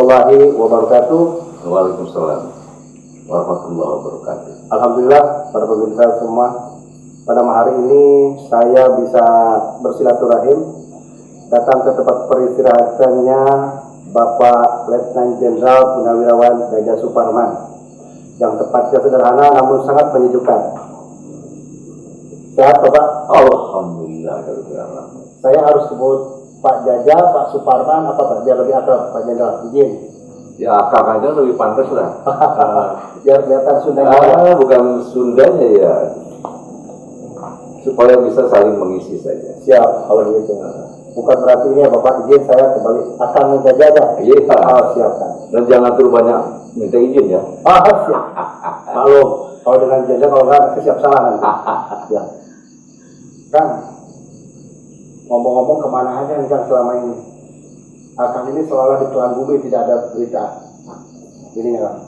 warahmatullahi wabarakatuh. Waalaikumsalam warahmatullahi wabarakatuh. Alhamdulillah para pemirsa semua, pada hari ini saya bisa bersilaturahim datang ke tempat peristirahatannya Bapak Letnan Jenderal Purnawirawan Gajah Suparman, yang tepatnya sederhana namun sangat menyejukkan. Sehat Bapak? Alhamdulillah. Saya harus sebut Pak Jaja, Pak Suparman, apa Pak? Biar lebih akrab, Pak Jenderal. Izin. Ya akak aja lebih pantas lah. Biar kelihatan Sundanya. Bukan Sundanya ya, supaya bisa saling mengisi saja. Siap, kalau begitu. Bukan berarti ini ya Bapak, izin saya kembali akan menjaga. Iya. Oh, siap kan. Dan jangan terlalu banyak minta izin ya. Siap. Maklum, kalau dengan jaga, kalau nggak siap salah nanti. Ya. Kang, ngomong-ngomong kemana aja nih Kang selama ini? Akang ini seolah di telan bumi tidak ada berita. Ini ya Kang.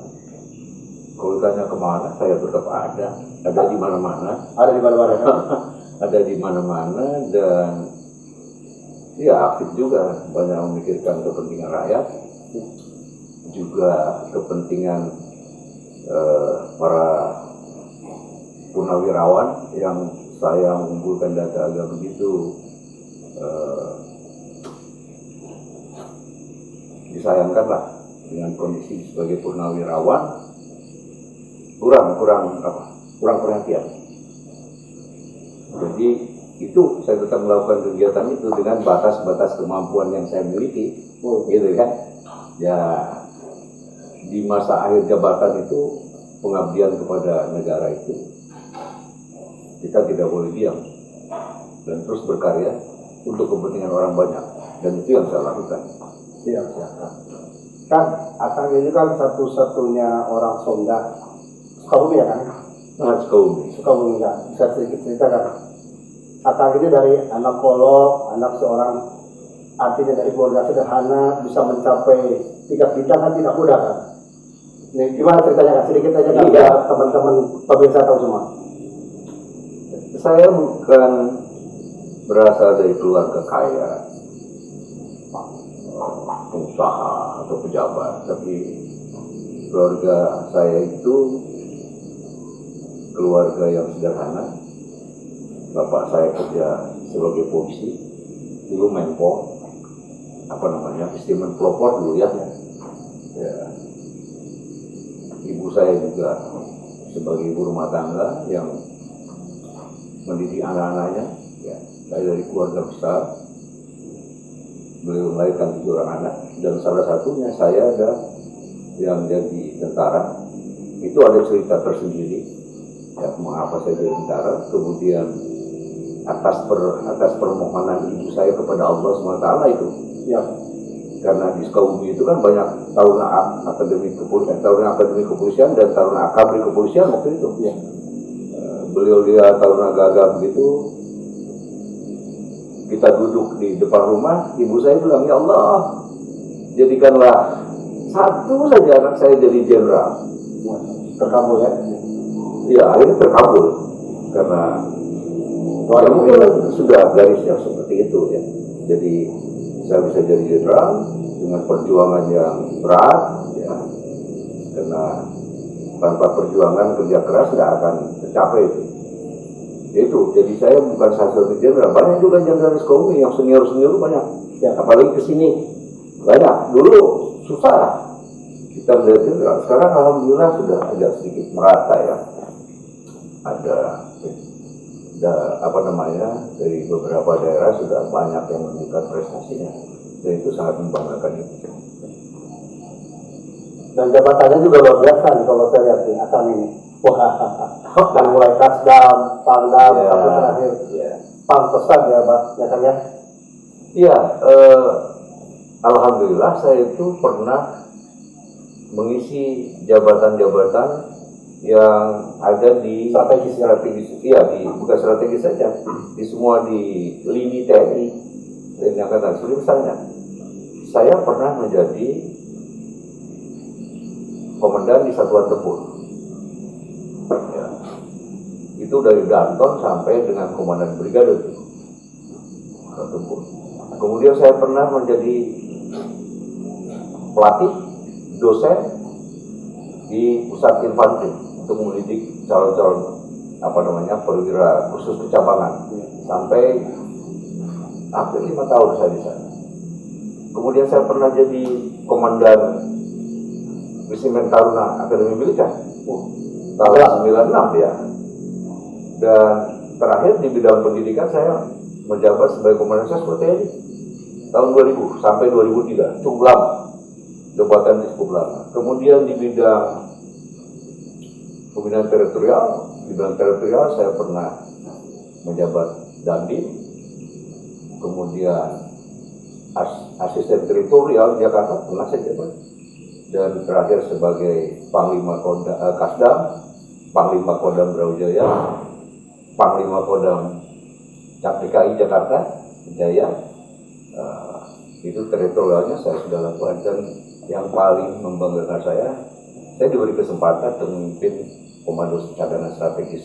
Kalau tanya kemana, saya tetap ada. Ada di mana-mana. Ada di mana-mana kan? Ada di mana-mana dan ya aktif juga, banyak memikirkan kepentingan rakyat, juga kepentingan para purnawirawan yang saya mengumpulkan data agak begitu disayangkan lah dengan kondisi sebagai purnawirawan kurang perhatian. Jadi itu saya tetap melakukan kegiatan itu dengan batas-batas kemampuan yang saya miliki, gitu kan? Ya di masa akhir jabatan itu pengabdian kepada negara itu kita tidak boleh diam dan terus berkarya untuk kepentingan orang banyak, dan itu yang saya lakukan. Siap. Kan, Akang ini kan satu-satunya orang Sunda. Sukabumi ya kan? Sukabumi kan? Bisa sedikit cerita kan? Akang ini dari anak kolok, anak seorang, artinya dari keluarga sederhana, bisa mencapai tingkat bintang kan tidak mudah kan? Ini gimana ceritanya kan? Sedikit aja kan, biar teman-teman pemirsa tahu semua. Saya bukan berasal dari keluarga kaya, pengusaha atau pejabat, tapi keluarga saya itu keluarga yang sederhana. Bapak saya kerja sebagai polisi, dulu Menpo, Istimen Pelopor dulu ya. Ibu saya juga sebagai ibu rumah tangga yang mendidik anak-anaknya. Ya, saya dari keluarga besar, beliau melahirkan 7 orang anak, dan salah satunya saya ada yang jadi tentara. Itu ada cerita tersendiri, ya, mengapa saya jadi tentara. Kemudian atas permohonan ibu saya kepada Allah SWT itu, ya, karena di Sukabumi itu kan banyak taruna akademi kepolisian dan taruna akabri kepolisian waktu itu. Ya. Beliau lihat taruna gagah begitu, kita duduk di depan rumah, ibu saya bilang, ya Allah, jadikanlah satu saja anak saya jadi jenderal. Terkabul ya? Ya, akhirnya terkabul karena ya, mungkin sudah garisnya seperti itu ya. Jadi saya bisa jadi jenderal dengan perjuangan yang berat ya, karena tanpa perjuangan kerja keras nggak akan tercapai itu. Jadi saya bukan satu jenderal, banyak juga jenderal di Sukabumi yang senior banyak ya, apalagi kesini banyak. Dulu susah kita melihat jenderal, sekarang alhamdulillah sudah agak sedikit merata ya. Ada dari beberapa daerah sudah banyak yang menunjukkan prestasinya, dan itu sangat membanggakan itu. Dan jabatannya juga luar biasa nih kalau saya lihat nih Akang ini. Wah, dan mulai Kasdam, Pangdam, sampai terakhir Pangpesan ya Pak, ya kan ya? Iya, alhamdulillah saya itu pernah mengisi jabatan-jabatan yang ada di strategis, bukan strategis saja, di semua di lini TNI dan Angkatan Udara. Misalnya, saya pernah menjadi komandan di satuan tempur. Ya. Itu dari Danton sampai dengan komandan brigade tempur. Kemudian saya pernah menjadi pelatih dosen di pusat infanteri untuk mendidik calon-calon perwira khusus kecabangan sampai hampir 5 tahun saya di sana. Kemudian saya pernah jadi komandan Resimen Taruna Akademi Militer tahun 96 ya. Dan terakhir di bidang pendidikan saya menjabat sebagai komandan saya seperti ini tahun 2000 sampai 2003, cukup lama, jabatan cukup lama. Kemudian di bidang pembinaan teritorial saya pernah menjabat Dandim, kemudian asisten teritorial Jakarta pernah saya jabat, dan terakhir sebagai Panglima Kasdam, Panglima Kodam Brawijaya, Panglima Kodam DKI Jakarta Jaya. Itu teritorialnya saya sudah lakukan, dan yang paling membanggakan saya diberi kesempatan untuk memimpin Komando Cadangan Strategis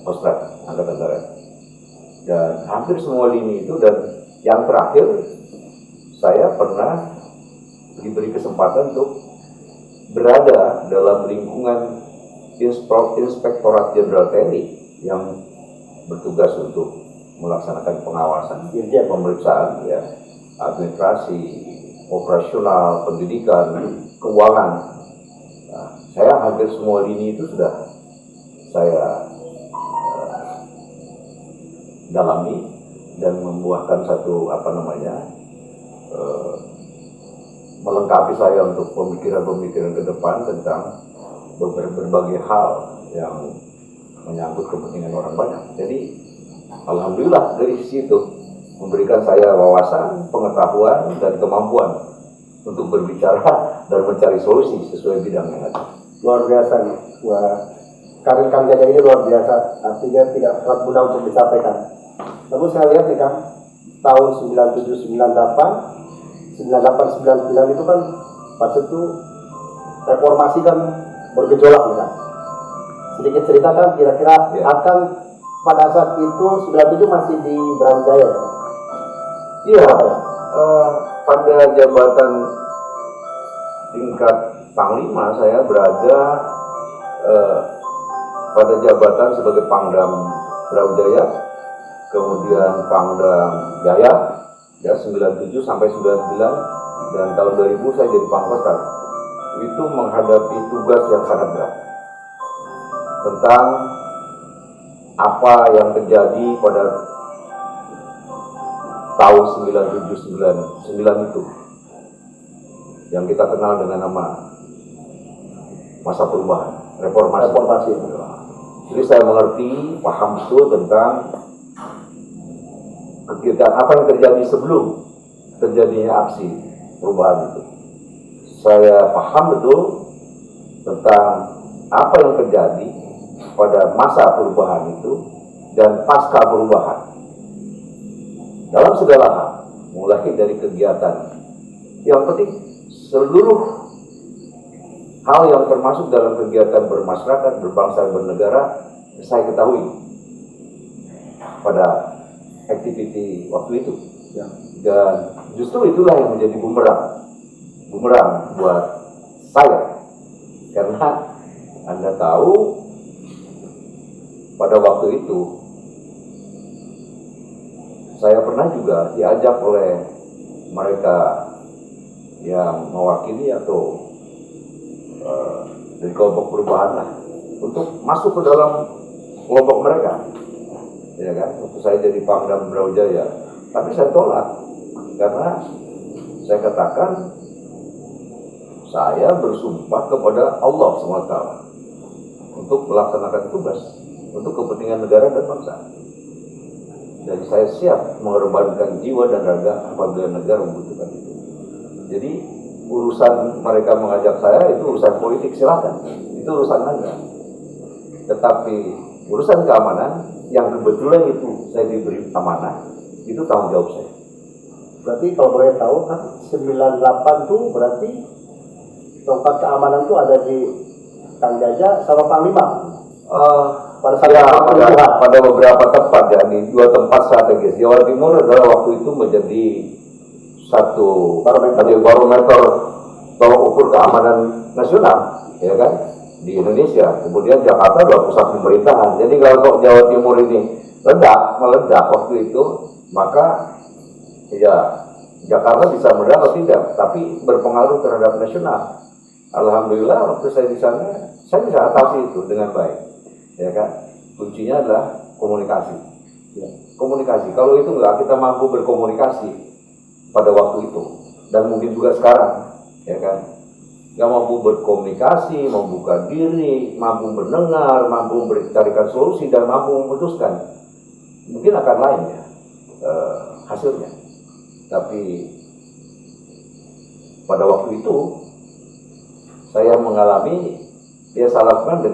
Kostrad Angkatan Darat, dan hampir semua lini itu. Dan yang terakhir saya pernah diberi kesempatan untuk berada dalam lingkungan Inspektorat Jenderal TNI yang bertugas untuk melaksanakan pengawasan, pemeriksaan, administrasi, operasional, pendidikan, keuangan. Saya hampir semua lini itu sudah saya dalami dan membuahkan satu melengkapi saya untuk pemikiran-pemikiran ke depan tentang berbagai hal yang menyangkut kepentingan orang banyak. Jadi alhamdulillah dari situ memberikan saya wawasan, pengetahuan, dan kemampuan untuk berbicara dan mencari solusi sesuai bidang yang ada. Luar biasa nih, karir Kang Jaja ini luar biasa, artinya tidak sangat mudah untuk disampaikan. Namun saya lihat nih Kang, tahun 97, 98, 99 itu kan pas itu reformasi kan bergejolak nih Kang. Sedikit cerita kan kira-kira akan pada saat itu 97 masih di Brawijaya. Iya, pada jabatan tingkat Panglima saya berada pada jabatan sebagai Pangdam Brawijaya, kemudian Pangdam Jaya 97 sampai 99, dan tahun 2000 saya jadi Pangkostrat. Itu menghadapi tugas yang sangat berat tentang apa yang terjadi pada tahun 97-99 itu yang kita kenal dengan nama masa perubahan, reformasi. Jadi saya mengerti, paham betul tentang kegiatan apa yang terjadi sebelum terjadinya aksi perubahan itu. Saya paham betul tentang apa yang terjadi pada masa perubahan itu dan pasca perubahan dalam segala hal, mulai dari kegiatan yang penting, seluruh hal yang termasuk dalam kegiatan bermasyarakat, berbangsa, bernegara, saya ketahui pada aktiviti waktu itu. Dan justru itulah yang menjadi bumerang buat saya, karena Anda tahu pada waktu itu saya pernah juga diajak oleh mereka yang mewakili atau dari kelompok perubahan lah untuk masuk ke dalam kelompok mereka, ya kan? Waktu saya jadi Pangdam Brawijaya, tapi saya tolak karena saya katakan saya bersumpah kepada Allah SWT untuk melaksanakan tugas untuk kepentingan negara dan bangsa, dan saya siap mengorbankan jiwa dan raga apabila negara membutuhkan itu. Jadi urusan mereka mengajak saya itu urusan politik, silakan, itu urusan Anda. Tetapi urusan keamanan yang kebetulan itu saya diberi amanah, itu tanggung jawab saya. Berarti kalau boleh tahu kan 98 tuh berarti tongkat keamanan tuh ada di Kang Jaja sama Panglima. Pada beberapa tempat ya, di 2 tempat strategis. Jawa Timur adalah waktu itu menjadi satu barometer tolok ukur keamanan nasional, ya kan, di Indonesia. Kemudian Jakarta adalah pusat pemerintahan. Jadi kalau Jawa Timur ini meledak waktu itu, maka ya Jakarta bisa meledak atau tidak, tapi berpengaruh terhadap nasional. Alhamdulillah waktu saya di sana, saya bisa atasi itu dengan baik, ya kan. Kuncinya adalah komunikasi. Ya. Komunikasi. Kalau itu enggak, kita mampu berkomunikasi pada waktu itu, dan mungkin juga sekarang, ya kan. Nggak mampu berkomunikasi, membuka diri, mampu mendengar, mampu mencarikan solusi, dan mampu memutuskan, mungkin akan lain ya hasilnya. Tapi pada waktu itu saya mengalami, saya lakukan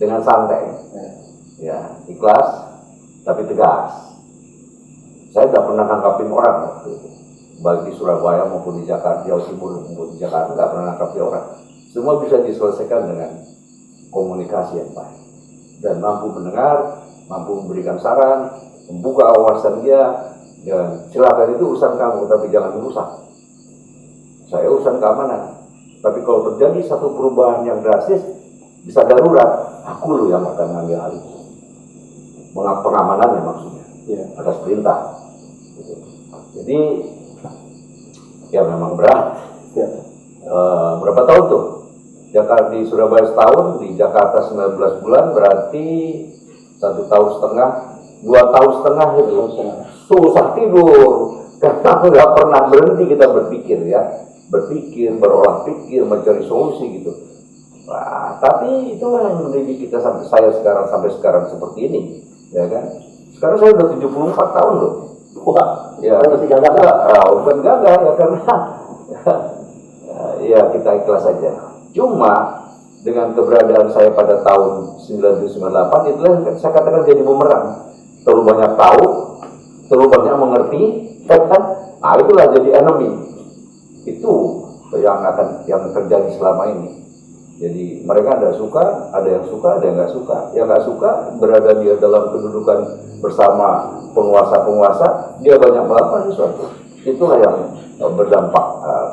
dengan santai, ya, ikhlas tapi tegas. Saya tidak pernah nangkapin orang waktu itu, baik di Surabaya maupun di Jakarta, Jawa Timur maupun di Jakarta, tidak pernah nangkapin orang. Semua bisa diselesaikan dengan komunikasi yang baik dan mampu mendengar, mampu memberikan saran, membuka wawasan dia. Dan silakan, itu urusan kamu, tapi jangan merusak. Saya urusan keamanan. Tapi kalau terjadi satu perubahan yang drastis, bisa darurat, aku loh yang akan ngambil alih. Pengamanannya maksudnya, ya, atas perintah. Gitu. Jadi, ya memang berat. Ya. Berapa tahun tuh? Jakarta di Surabaya setahun, di Jakarta 19 bulan, berarti 1,5 tahun, 2,5 tahun itu. Susah tidur, karena nggak pernah berhenti kita berpikir, ya, berolah pikir, mencari solusi gitu. Nah, tapi itu yang mendidik kita sampai sampai sekarang seperti ini, ya kan? Sekarang saya udah 74 tahun loh. Wah, ya masih gagal? Bukan gagal ya, karena ya kita ikhlas saja. Cuma dengan keberadaan saya pada tahun 1998 itulah yang saya katakan jadi bumerang. Terlalu banyak tahu, terlalu banyak mengerti, kan? Nah, itulah jadi enemy. Itu yang terjadi selama ini. Jadi mereka ada suka, ada yang suka, ada yang nggak suka. Yang nggak suka berada dia dalam kedudukan bersama penguasa-penguasa, dia banyak melakukan sesuatu. Itulah yang berdampak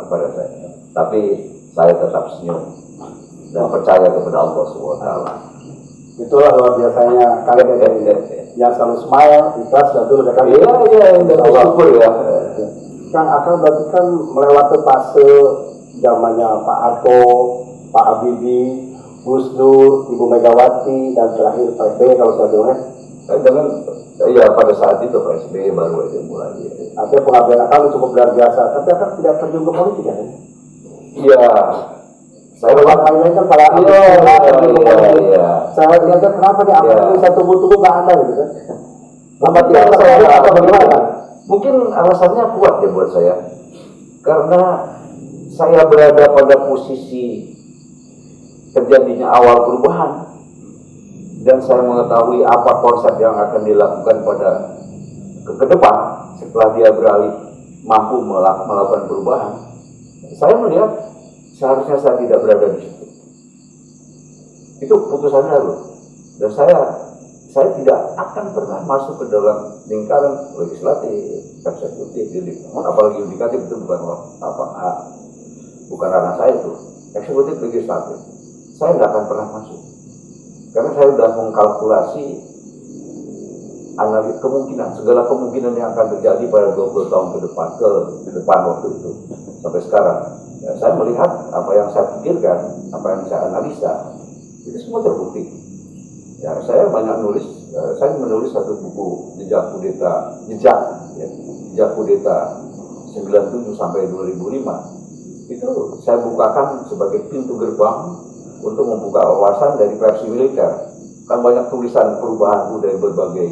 kepada saya. Tapi saya tetap senyum dan percaya kepada Allah SWT. Itulah luar biasanya kalian yang selalu smile, ikhlas, dan dulu dekat. Iya, syukur ya. Kang Akang berarti kan melewati fase zamannya Pak Harto, Pak Habibie, Gus Dur, Ibu Megawati, dan terakhir Pak SBY kalau saya dengar. Ya pada saat itu Pak SBY baru aja mulai. Artinya pengabdian Akang cukup luar biasa, tapi Akang tidak terjun ke politik kan? Iya. Saya lewat lainnya kan para saya lihat kenapa nih Akang bisa tunggu-tunggu nggak ada gitu kan? Kenapa tidak saya atau bagaimana? Mungkin alasannya kuat ya buat saya, karena saya berada pada posisi terjadinya awal perubahan, dan saya mengetahui apa konsep yang akan dilakukan pada ke depan setelah dia beralih mampu melakukan perubahan. Saya melihat seharusnya saya tidak berada di situ. Itu putusannya loh, dan saya tidak akan pernah masuk ke dalam lingkaran legislatif, eksekutif, apalagi yudikatif. Itu bukan ranah saya itu. Eksekutif, legislatif, saya tidak akan pernah masuk, karena saya sudah mengkalkulasi analisis kemungkinan, segala kemungkinan yang akan terjadi pada 20 tahun ke depan waktu itu sampai sekarang. Ya, saya melihat apa yang saya pikirkan, apa yang saya analisa, itu semua terbukti. Ya, saya banyak nulis, saya menulis satu buku jejak kudeta 97 sampai 2005. Itu saya bukakan sebagai pintu gerbang untuk membuka wawasan dari versi militer. Kan banyak tulisan perubahan itu dari berbagai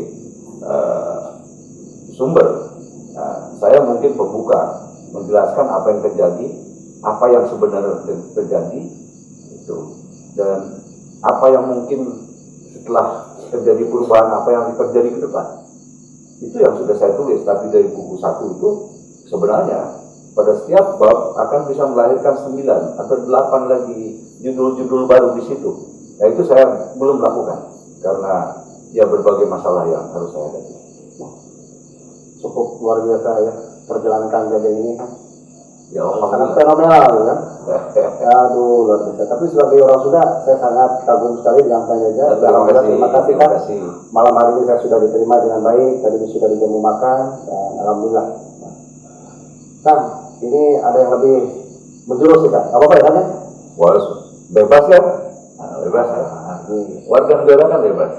sumber. Nah, saya mungkin pembuka, menjelaskan apa yang terjadi, apa yang sebenarnya terjadi itu, dan apa yang mungkin setelah terjadi perubahan, apa yang terjadi ke depan. Itu yang sudah saya tulis. Tapi dari buku satu itu sebenarnya pada setiap bab akan bisa melahirkan 9 atau 8 lagi judul-judul baru di situ. Nah, itu saya belum lakukan karena ya berbagai masalah yang harus saya hadapi. Cukup luar biasa ya perjalanan Kang Jaja ini. Ya, sangat fenomenal gitu kan. Aduh, luar biasa. Tapi sebagai orang Sunda, saya sangat kagum sekali dengan Pak Jaja. Terima kasih kan. Malam hari ini saya sudah diterima dengan baik. Tadi sudah dijamu makan. Dan alhamdulillah. Kang, ini ada yang lebih menjurus sih Kang. Apa ya Kang ya? Wah, bebas ya? Bebas ya? Warga negara kan bebas.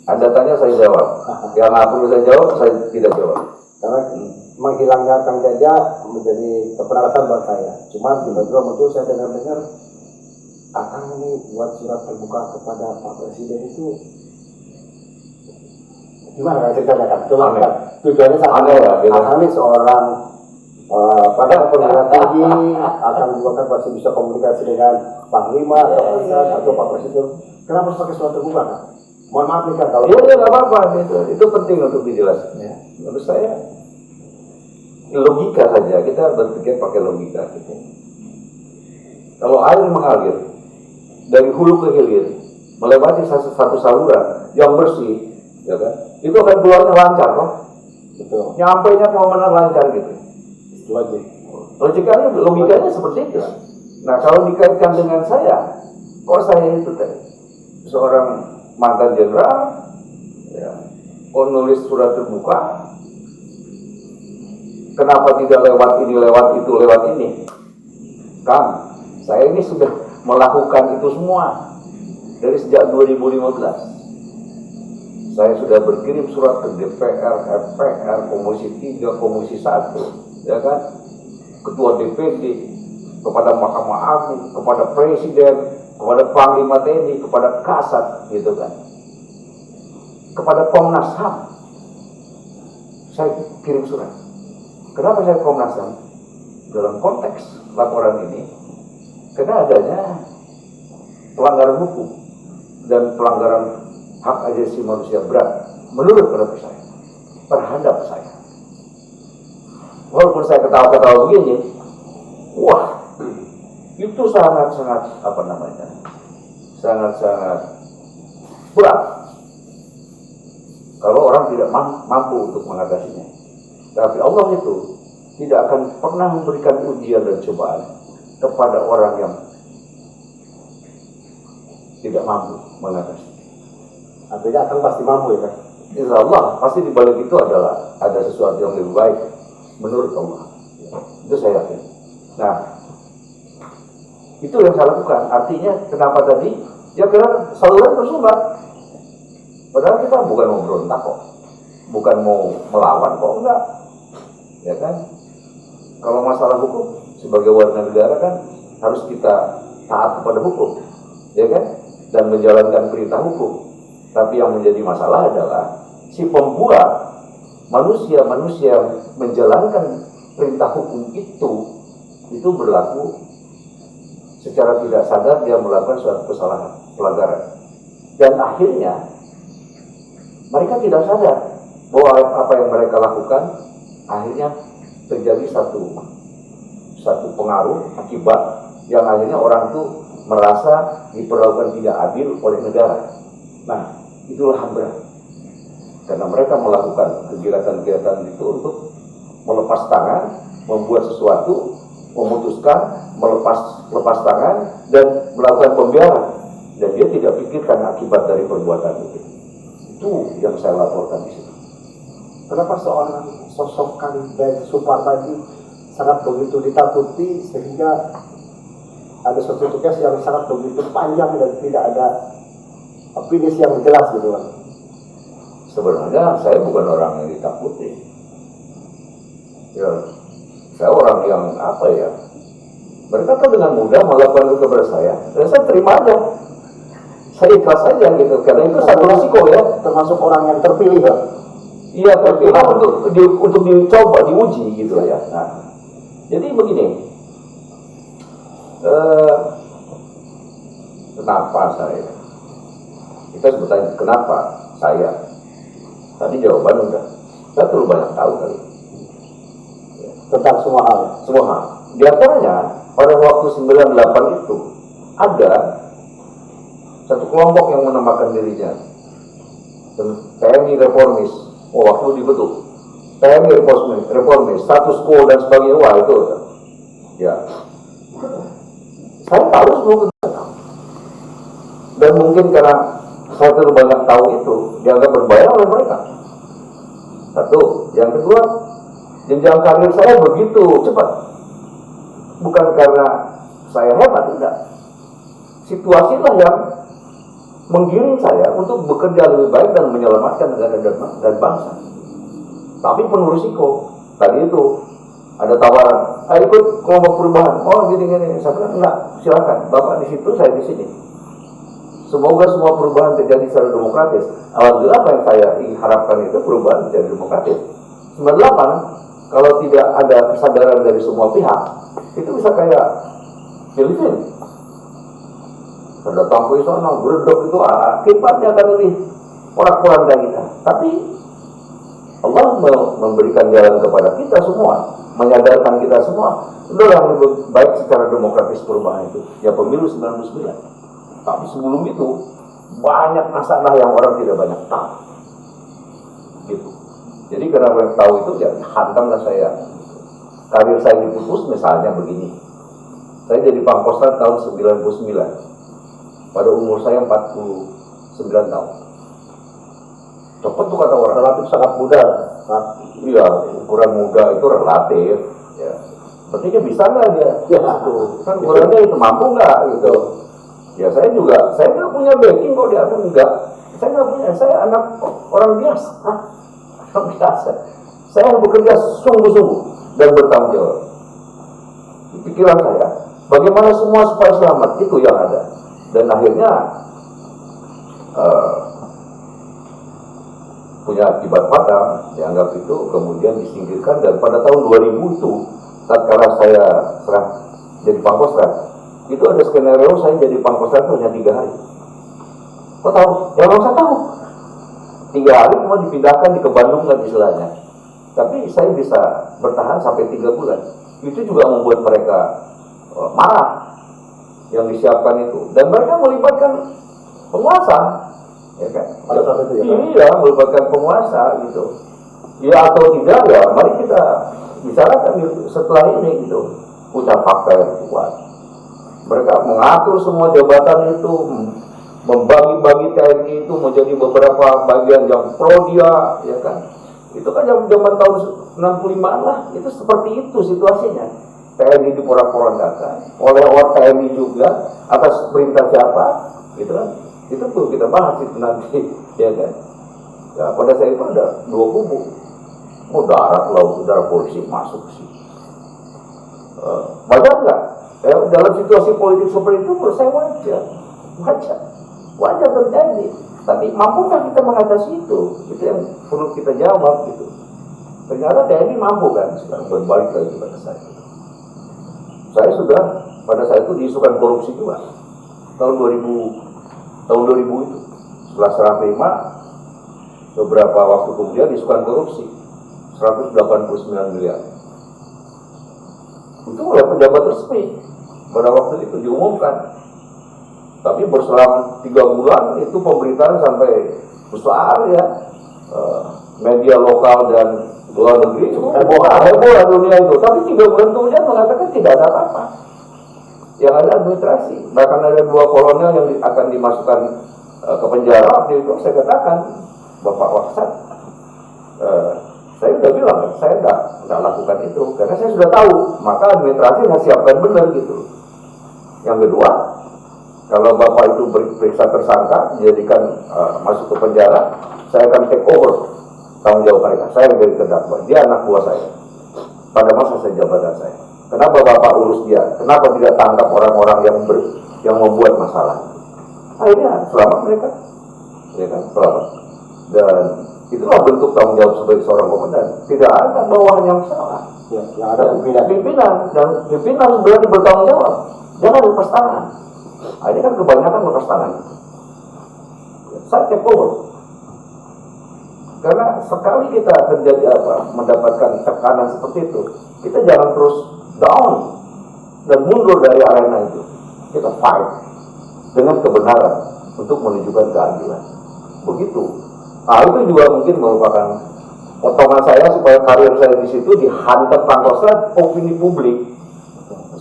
Anda tanya saya jawab. Yang nggak perlu saya jawab, saya tidak jawab. Karena menghilangnya Kang Jaja menjadi kepenarasan buat saya. Cuma tiba-tiba muncul saya dengar-dengar Akang ini buat surat terbuka kepada Pak Presiden itu gimana kan ceritanya Kang? Coba Kang, tujuannya sangat aneh ya, Akang ini seorang pada perwira tinggi, akan juga kan pasti bisa komunikasi dengan Panglima atau Pak Presiden. Kenapa harus pakai surat terbuka Kang? Mohon maaf nih Kang kalau nggak apa-apa, itu penting untuk dijelaskan ya. Menurut saya logika saja, kita berpikir pakai logika gitu. Kalau air mengalir dari hulu ke hilir melewati satu saluran yang bersih, ya kan, itu akan keluarnya lancar loh. betul. Nyampainya kemana lancar gitu. Logikanya seperti itu. Nah, kalau dikaitkan dengan saya, kok saya itu seorang mantan jenderal, ya, nulis surat terbuka, kenapa tidak lewat ini, lewat itu, lewat ini? Kang, saya ini sudah melakukan itu semua dari sejak 2015. Saya sudah berkirim surat ke DPR, MPR, Komisi 3, Komisi 1, ya kan? Ketua DPD, kepada Mahkamah Agung, kepada Presiden, kepada Panglima TNI, kepada Kasat, gitu kan? Kepada Komnas HAM, saya kirim surat. Kenapa saya Komnas HAM? Dalam konteks laporan ini, karena adanya pelanggaran hukum dan pelanggaran hak asasi manusia berat menurut pendapat saya terhadap saya. Walaupun saya ketawa-ketawa begini, wah, itu sangat-sangat sangat-sangat berat kalau orang tidak mampu untuk mengatasinya. Tapi Allah itu tidak akan pernah memberikan ujian dan cobaan kepada orang yang tidak mampu mengatasi. Artinya akan pasti mampu ya kan? Insya Allah pasti di balik itu adalah ada sesuatu yang lebih baik menurut Allah. Itu saya yakin. Nah, itu yang saya lakukan. Artinya kenapa tadi? Ya karena saluran tersumbat. Padahal kita bukan mau berontak kok, bukan mau melawan kok, enggak. Ya kan? Kalau masalah hukum sebagai warga negara kan harus kita taat kepada hukum, ya kan? Dan menjalankan perintah hukum. Tapi yang menjadi masalah adalah si pembuat manusia menjalankan perintah hukum itu berlaku secara tidak sadar dia melakukan suatu kesalahan, pelanggaran. Dan akhirnya mereka tidak sadar bahwa apa yang mereka lakukan akhirnya terjadi satu pengaruh akibat yang akhirnya orang itu merasa diperlakukan tidak adil oleh negara. Nah, itulah HAM berat. Karena mereka melakukan kegiatan-kegiatan itu untuk melepas tangan, membuat sesuatu, memutuskan, lepas tangan, dan melakukan pembiaran. Dan dia tidak pikirkan akibat dari perbuatan itu. Itu yang saya laporkan di situ. Kenapa seorang sosok kandidat Supar tadi sangat begitu ditakuti sehingga ada suatu tugas yang sangat begitu panjang dan tidak ada finish yang jelas gitu kan? Sebenarnya saya bukan orang yang ditakuti. Ya, saya orang yang apa ya? Mereka tuh dengan mudah melakukan itu kepada saya. Dan saya terima aja. Saya ikhlas aja gitu. Karena itu satu risiko ya. Termasuk orang yang terpilih ya? Iya, terpilih untuk dicoba, diuji gitu ya. Nah, jadi begini. Kenapa saya? Kita bertanya kenapa saya? Tadi jawaban udah. Saya terlalu banyak tahu kali. Tentang semua hal. Semua hal. Di antaranya pada waktu 98 itu ada satu kelompok yang menamakan dirinya TNI Reformis. Oh, waktu dibentuk TNI Reformis, status quo dan sebagainya. Wah itu Ya, saya tahu semua kegiatan. Dan mungkin karena saya terlalu banyak tahu itu, dianggap berbahaya oleh mereka. Satu, yang kedua, jenjang karir saya begitu cepat. Bukan karena saya hebat, tidak. Situasilah yang menggiring saya untuk bekerja lebih baik dan menyelamatkan negara dan bangsa. Tapi penuh risiko. Tadi itu ada tawaran, ikut kelompok perubahan. Oh gini-gini, saya bilang enggak, silakan. Bapak di situ, saya di sini. Semoga semua perubahan terjadi secara demokratis. Alhamdulillah apa yang saya harapkan itu perubahan menjadi demokratis. 98, kalau tidak ada kesadaran dari semua pihak, itu bisa kayak Filipina. Datang ke sana, beredok itu akibatnya akan lebih porak-poranda kita. Tapi Allah memberikan jalan kepada kita semua, menyadarkan kita semua. Itu yang lebih baik secara demokratis perubahan itu. Ya pemilu 99. Tapi sebelum itu banyak masalah yang orang tidak banyak tahu. Gitu. Jadi karena orang tahu itu, ya hantamlah saya. Karir saya dipupus misalnya begini. Saya jadi Pangkostrat tahun 99. Pada umur saya 49 tahun. Cepat tuh kata orang, relatif sangat muda. Iya, ukuran muda itu relatif. Ya. Berarti bisa nggak dia? Ya, kan ukurannya itu mampu nggak gitu. Ya saya juga, saya nggak punya backing kok dia enggak. Saya nggak punya, saya anak orang biasa. Orang biasa. Saya bekerja sungguh-sungguh dan bertanggung jawab. Pikiran saya, bagaimana semua supaya selamat, itu yang ada. Dan akhirnya punya akibat fatal, dianggap itu kemudian disingkirkan. Dan pada tahun 2000 itu, tatkala saya serah jadi Pangkostrat, itu ada skenario saya jadi Pangkostrat hanya 3 hari. Kok tahu? Ya orang saya tahu. 3 hari cuma dipindahkan ke Bandung dan istilahnya. Tapi saya bisa bertahan sampai 3 bulan. Itu juga membuat mereka marah. Yang disiapkan itu, dan mereka melibatkan penguasa, ya kan? Pada saat itu ya? Iya, melibatkan penguasa gitu. Ya atau tidak ya, mari kita bicarakan setelah ini gitu. Ucap fakta yang kuat. Mereka mengatur semua jabatan itu, membagi-bagi TNI itu menjadi beberapa bagian yang pro dia, ya kan? Itu kan zaman tahun 65 lah, itu seperti itu situasinya. TNI diporak-porandakan oleh orang TNI juga atas perintah siapa, gitu kan? Itu perlu kita bahas itu nanti, ya kan? Ya pada saat itu ada 2 kubu, mau darat, laut, udara, polisi masuk sih. Wajar nggak? Ya, dalam situasi politik seperti itu menurut saya wajar terjadi. Tapi mampukah kita mengatasi itu? Itu yang perlu kita jawab gitu. Ternyata TNI mampu kan sekarang berbalik lagi pada saya. Saya sudah pada saat itu diisukan korupsi juga tahun 2000 itu. Setelah serah terima, beberapa waktu kemudian diisukan korupsi 189 miliar. Itu oleh pejabat resmi pada waktu itu diumumkan. Tapi berselang 3 bulan itu pemberitaan sampai besar ya, media lokal dan luar negeri heboh dunia itu. Tapi 3 bulan kemudian mengatakan tidak ada apa-apa. Yang ada administrasi. Bahkan ada 2 kolonel yang akan dimasukkan ke penjara. Waktu itu saya katakan, Bapak Waksat, saya sudah bilang, saya tidak lakukan itu karena saya sudah tahu. Maka administrasi saya siapkan benar gitu. Yang kedua, kalau Bapak itu periksa tersangka, dijadikan masuk ke penjara, saya akan take over tanggung jawab mereka. Saya yang jadi terdakwa, dia anak buah saya pada masa saya jabatan saya. Kenapa Bapak urus dia? Kenapa tidak tangkap orang-orang yang membuat masalah? Akhirnya selamat mereka, ya kan, selamat. Dan itulah bentuk tanggung jawab sebagai seorang komandan. Tidak ada bawahan yang salah. Ya, yang ada pimpinan dan pimpinan berani bertanggung jawab. Jangan lepas tangan. Ini kan kebanyakan lepas tangan. Saya take over. Karena sekali kita terjadi mendapatkan tekanan seperti itu, kita jangan terus down dan mundur dari arena itu. Kita fight dengan kebenaran untuk menunjukkan keadilan. Begitu. Itu juga mungkin merupakan potongan saya supaya karir saya di situ dihantam Pangkostrat opini publik.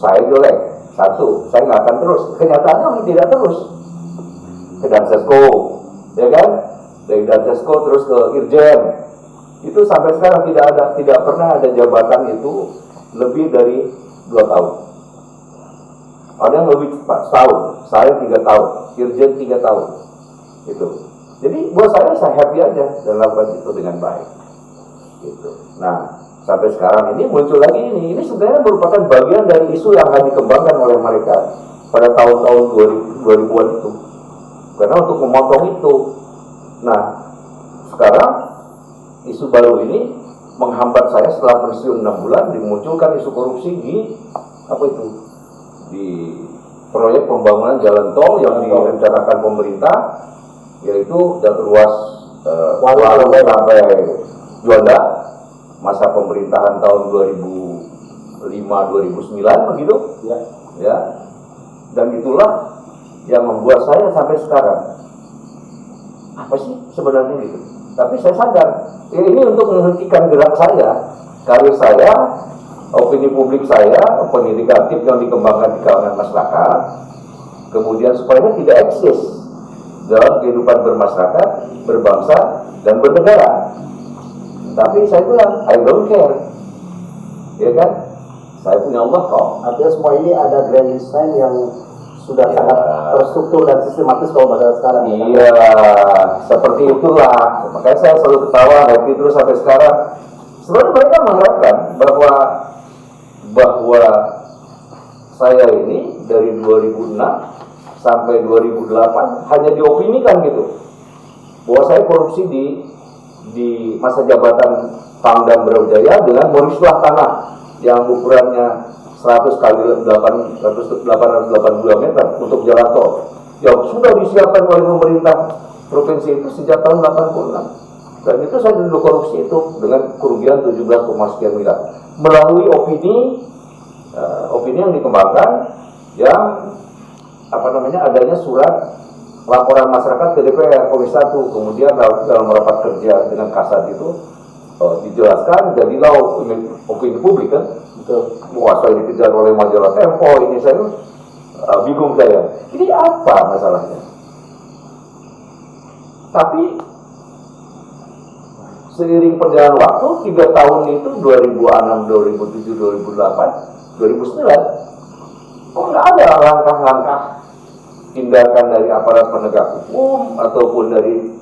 saya jelek, satu, saya nggak akan terus. Kenyataannya memang tidak terus. Ke Dansesko, ya kan? Dari Dansesko terus ke Irjen. Itu sampai sekarang tidak pernah ada jabatan itu lebih dari 2 tahun. Ada yang lebih cepat, setahun, saya 3 tahun, Irjen 3 tahun. Itu. Jadi buat saya happy aja dan lakukan itu dengan baik. Gitu. Nah, sampai sekarang ini muncul lagi ini sebenarnya merupakan bagian dari isu yang akan dikembangkan oleh mereka pada tahun-tahun 2000-an itu. Karena untuk memotong itu. Nah, sekarang isu baru ini menghambat saya setelah pensiun 6 bulan dimunculkan isu korupsi di apa itu? Di proyek pembangunan jalan tol yang direncanakan pemerintah, yaitu dari ruas Walau sampai Juanda, masa pemerintahan tahun 2005-2009 begitu, ya. Dan itulah yang membuat saya sampai sekarang apa sih sebenarnya itu. Tapi saya sadar ini untuk menghentikan gerak saya, karir saya, opini publik saya, opini negatif yang dikembangkan di kalangan masyarakat, kemudian supaya tidak eksis dalam kehidupan bermasyarakat, berbangsa, dan bernegara. Tapi saya bilang, I don't care, ya kan? Saya punya Allah kok. Artinya semua ini ada grand design yang sudah sangat terstruktur dan sistematis kalau bahasa sekarang. Iya, seperti itulah. Makanya saya selalu ketawa, happy terus sampai sekarang. Sebenarnya mereka mengharapkan bahwa saya ini dari 2006 sampai 2008 hanya diopinikan gitu, bahwa saya korupsi di masa jabatan Pangdam Brawijaya dengan merislah tanah yang ukurannya 100 kali 882 meter untuk jalan tol yang sudah disiapkan oleh pemerintah provinsi itu sejak tahun 86. Dan itu saya duduk korupsi itu dengan kerugian 17, sekian miliar melalui opini yang dikembangkan yang adanya surat laporan masyarakat ke DPR Komisi 1, kemudian dalam rapat kerja dengan Kasat itu dijelaskan, jadilah opini publik kan. Wah, saya dikejar oleh majalah Tempo, ini saya bingung saya. Ini apa masalahnya? Tapi seiring perjalanan waktu 3 tahun itu 2006, 2007, 2008, 2009 kok nggak ada langkah-langkah tindakan dari aparat penegak hukum ataupun dari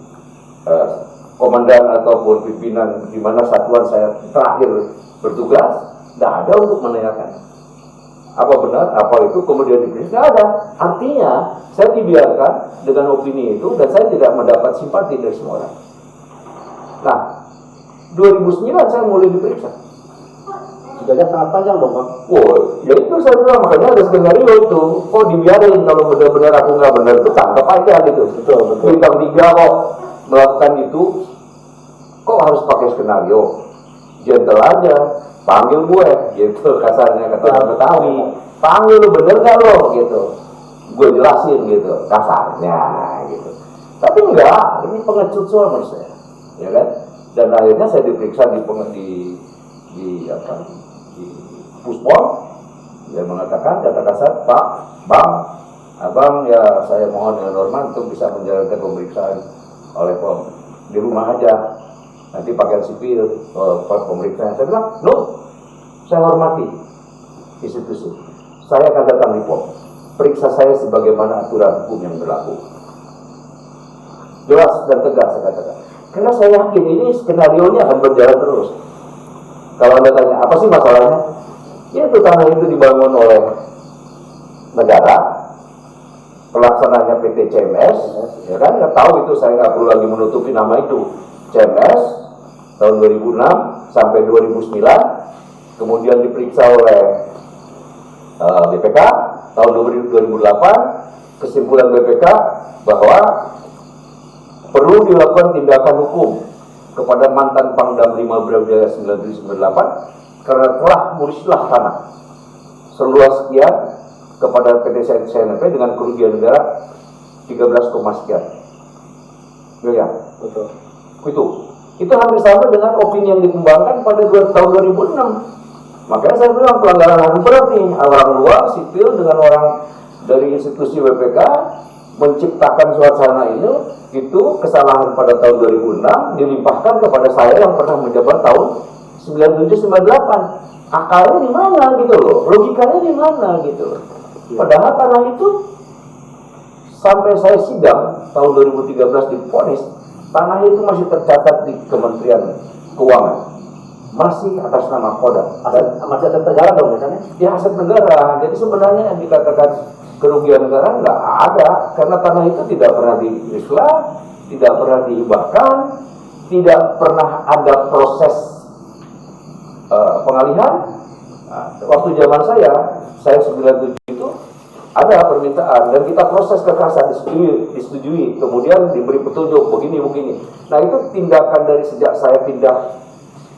komandan ataupun pimpinan di mana satuan saya terakhir bertugas. Tidak ada untuk menanyakan apa benar, apa itu kemudian diperiksa. Tidak ada. Artinya saya dibiarkan dengan opini itu dan saya tidak mendapat simpati dari semua orang. Nah, 2009 saya mulai diperiksa. Jadinya sangat panjang dong, Bang. Ya itu saya bilang, makanya ada skenario itu. Kok dibiarin kalau benar-benar aku nggak benar itu tangkap aja gitu. Betul. Bintang 3 kok melakukan itu, kok harus pakai skenario? Gentle aja. Panggil gue, gitu kasarnya kata orang Betawi. Panggil lu bener gak lo, gitu. Gue jelasin gitu, kasarnya gitu. Tapi enggak, ini pengecut soal menurut saya, ya kan? Dan akhirnya saya diperiksa di Puspom. Dia mengatakan kata kasar, Pak, Bang, Abang ya saya mohon dengan hormat untuk bisa menjalankan pemeriksaan oleh POM di rumah aja. Nanti pakaian sipil, pemeriksaan. Saya bilang, no, saya hormati institusi. Saya akan datang di POM. Periksa saya sebagaimana aturan hukum yang berlaku. Jelas dan tegas saya katakan. Karena saya yakin ini skenario-nya akan berjalan terus. Kalau Anda tanya, apa sih masalahnya? Ya itu tanah itu dibangun oleh negara, pelaksananya PT CMS, ya kan? Nggak tahu itu, saya nggak perlu lagi menutupi nama itu. CMS tahun 2006 sampai 2009, kemudian diperiksa oleh BPK tahun 2008. Kesimpulan BPK bahwa perlu dilakukan tindakan hukum kepada mantan Pangdam 5 Brawijaya 9798 karena telah merislah tanah seluas sekian kepada PT CNP dengan kerugian negara 13, sekian. Ya, betul. Itu hampir sama dengan opini yang dikembangkan pada tahun 2006 Makanya saya bilang pelanggaran HAM berat nih, orang luar sipil dengan orang dari institusi WPK menciptakan suasana ini, itu kesalahan pada tahun 2006 dilimpahkan kepada saya yang pernah menjabat tahun 97-98. Akalnya di mana gitu loh, logikanya di mana gitu loh. Padahal tanah itu sampai saya sidang tahun 2013 divonis, tanah itu masih tercatat di Kementerian Keuangan, masih atas nama Kodam. Masih aset negara dong kan? Ya aset negara. Jadi sebenarnya yang dikatakan kerugian negara nggak ada, karena tanah itu tidak pernah diislah, tidak pernah dihibahkan, tidak pernah ada proses pengalihan. Nah, waktu zaman saya 97 itu ada permintaan dan kita proses ke kasar, disetujui, kemudian diberi petunjuk begini. Nah itu tindakan dari sejak saya pindah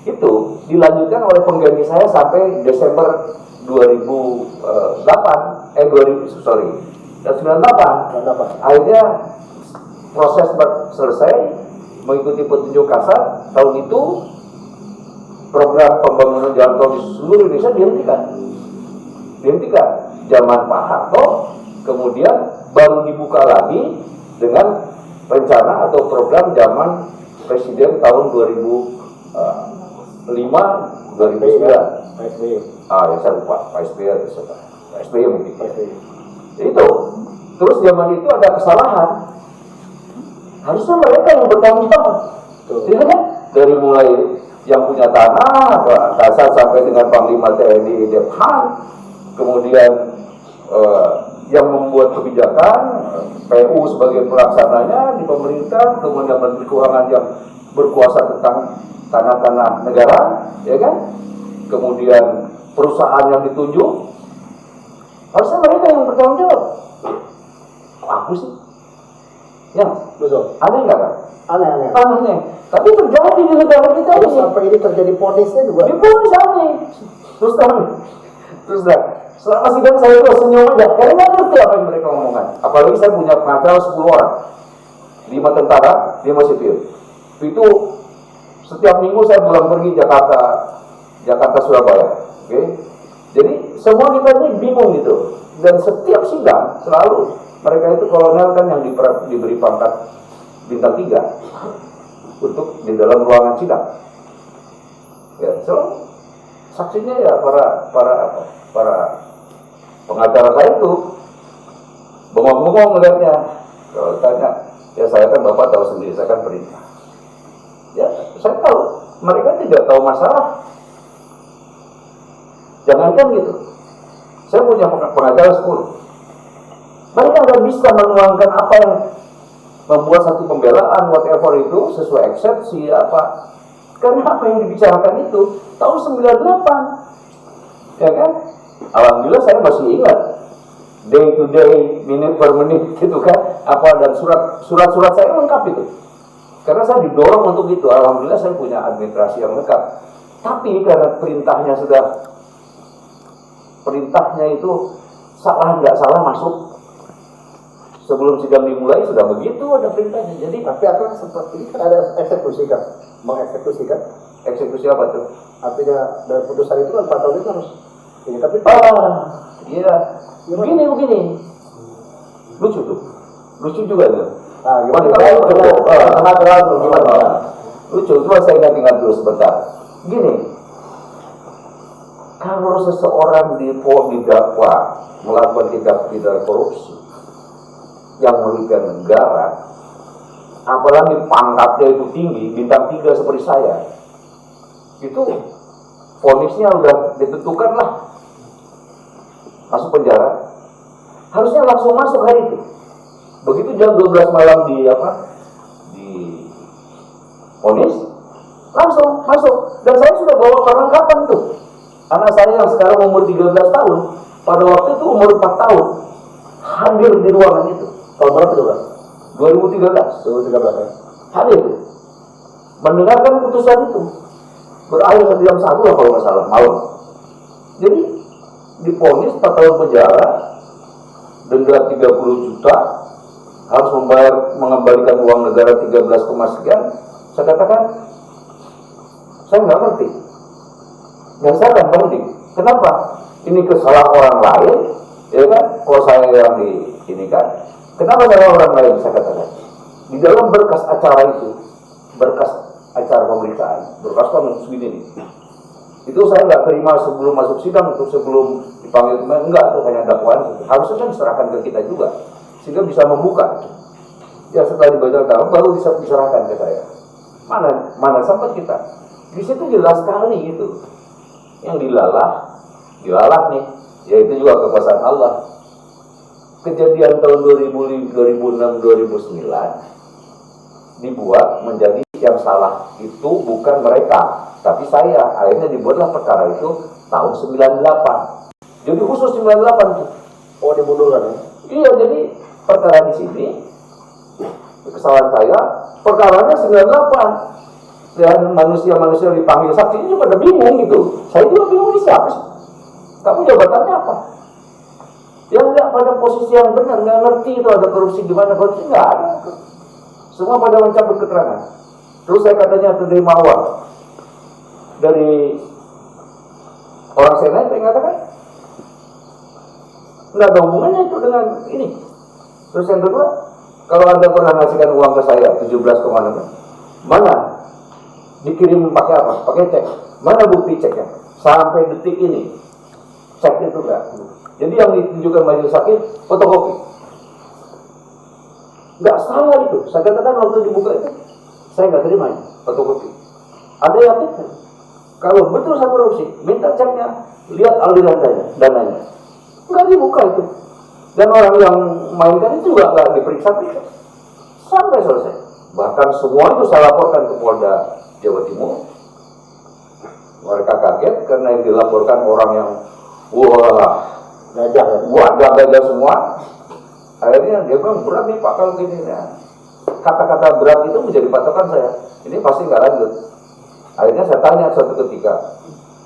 itu dilanjutkan oleh pengganti saya sampai Desember 2008, 98. Akhirnya proses selesai, mengikuti petunjuk kasar. Tahun itu program pembangunan jalan tol di seluruh Indonesia dihentikan. Zaman Pak Harto, kemudian baru dibuka lagi dengan rencana atau program zaman Presiden tahun 2005, 2009. Pak SBY. Ya saya lupa, Pak SBY mungkin. Itu. Terus zaman itu ada kesalahan. Harusnya mereka yang bertanggung jawab. Tidak kan? Dari mulai yang punya tanah, Kasat sampai dengan Panglima TNI Dephan, kemudian yang membuat kebijakan, PU sebagai pelaksananya di pemerintah, kemudian Menteri Keuangan yang berkuasa tentang tanah-tanah negara, ya kan? Kemudian perusahaan yang ditunjuk, harusnya mereka yang bertanggung jawab. Kok aku sih? Ya, Betul. aneh nggak kan? Aneh. Tapi terjadi di negara kita ini. Sampai ini terjadi ponisnya juga. Diponis aneh. Terus selama sidang saya itu senyum aja, karena nggak ngerti apa yang mereka ngomongkan. Apalagi saya punya pengacara 10 orang, 5 tentara, 5 sipil. Itu setiap minggu saya pulang pergi Jakarta Surabaya. Oke? Jadi semua kita ini bingung gitu. Dan setiap sidang selalu mereka itu kolonel kan yang diberi pangkat bintang 3 untuk di dalam ruangan sidang. Ya, selalu saksinya ya para pengacara saya itu bengong-bengong melihatnya. Kalau tanya, ya saya kan Bapak tahu sendiri, saya kan perintah. Ya, saya tahu mereka tidak tahu masalah. Jangankan gitu, saya punya pengacara 10. Mereka nggak bisa menuangkan apa yang membuat satu pembelaan whatever itu sesuai eksepsi apa. Karena apa yang dibicarakan itu tahun 98, ya kan? Alhamdulillah saya masih ingat day to day, minute per menit gitu kan. Apa dan surat-surat saya lengkap itu. Karena saya didorong untuk itu. Alhamdulillah saya punya administrasi yang lengkap. Tapi karena perintahnya itu salah nggak salah masuk. Sebelum sidang dimulai sudah begitu ada perintahnya. Jadi Tapi akan seperti ini kan ada eksekusi kan? Mengeksekusi kan? eksekusi apa tuh? Artinya dari putusan itu kan 4 tahun itu harus ini. Tapi Iya. Begini. Lucu tuh. Lucu juga tuh. gimana? Lucu. Coba saya ingat dulu sebentar. Gini. Kalau seseorang didakwa melakukan tindak pidana korupsi yang merugikan negara, apalagi pangkatnya itu tinggi, bintang 3 seperti saya, itu vonisnya udah ditentukan lah, masuk penjara, harusnya langsung masuk hari itu. Begitu jam 12 malam di vonis, langsung masuk. Dan saya sudah bawa perlengkapan tuh. Anak saya yang sekarang umur 13 tahun, pada waktu itu umur 4 tahun, hadir di ruangan itu. Tahun berapa itu kan? 2013 ya? hadir mendengarkan putusan itu. Berakhir jam 1 lah kalau nggak salah malam. Jadi diponis 4 tahun penjara, denda 30 juta, harus mengembalikan uang negara 13, sekian. Saya katakan saya nggak ngerti Dan saya akan banding. Kenapa? Ini kesalahan orang lain, ya kan? Kalau saya yang ini kan, kenapa salah orang lain saya katakan? Di dalam berkas acara itu, berkas acara pemeriksaan, berkas kan segini nih. Itu saya nggak terima sebelum masuk sidang, itu sebelum dipanggil, enggak, itu hanya dakwaan. Harusnya kan diserahkan ke kita juga, sehingga bisa membuka. Ya setelah dibaca dakwaan baru bisa diserahkan ke saya. Mana sempat kita? Di situ jelas sekali itu. Yang dilalah nih, yaitu juga kekuasaan Allah. Kejadian tahun 2006, 2009 dibuat menjadi yang salah itu bukan mereka, tapi saya. Akhirnya dibuatlah perkara itu tahun 98. Jadi khusus 98 tuh. Oh, dimundurkan ya? Iya, jadi perkara di sini kesalahan saya, perkaranya 98. Dan manusia-manusia dipanggil saksi ini pada bingung gitu. Saya juga bingung, ini siapa sih? Kamu jabatannya apa? Yang nggak pada posisi yang benar, nggak ngerti itu ada korupsi di mana, korupsi nggak ada. Semua pada mencabut keterangan. Terus saya katanya terima uang dari orang Senat yang mengatakan nggak ada hubungannya itu dengan ini. Terus yang kedua, kalau Anda pernah ngasihkan uang ke saya 17,6, mana? Dikirim pakai apa? Pakai cek. Mana bukti ceknya? Sampai detik ini cek itu enggak. Jadi yang ditunjukkan majelis hakim fotokopi. Enggak salah itu. Saya katakan waktu dibuka itu, saya nggak terima fotokopi. Ada yang yakin? Kalau betul saya korupsi, minta ceknya, lihat aliran dananya. Nggak dibuka itu. Dan orang yang mainkan itu juga nggak diperiksa-periksa sampai selesai. Bahkan semua itu saya laporkan ke Polda Jawa Timur. Mereka kaget karena yang dilaporkan orang yang gajah semua. Akhirnya dia bilang, berat nih Pak kalau gini ya. Kata-kata berat itu menjadi patokan saya. Ini pasti nggak lanjut. Akhirnya saya tanya suatu ketika,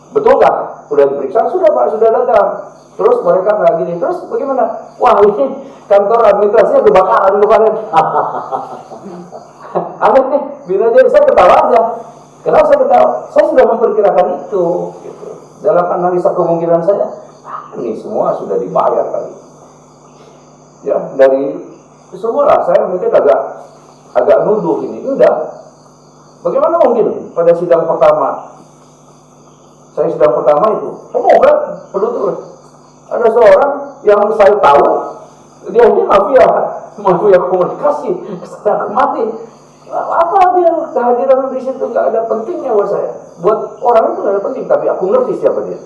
betul nggak? Sudah diperiksa? Sudah Pak, sudah datang. Terus mereka nggak gini. Terus bagaimana? Wah, ini kantor administrasinya kebakaran kemarin. Aneh nih, bila jadi saya ketawa aja. Kenapa saya ketawa? Saya sudah memperkirakan itu. Gitu. Dalam analisa kemungkinan saya, ini semua sudah dibayar kali. Ya, dari semua lah, saya mungkin agak nuduh ini. Enggak. Bagaimana mungkin pada sidang pertama, saya sidang pertama itu, kan penuntut. Ada seorang yang saya tahu, dia ini mafia komunikasi, kesana kemati. Apa dia kehadiran di situ nggak ada pentingnya buat saya. Buat orang itu nggak ada penting, tapi aku ngerti siapa dia.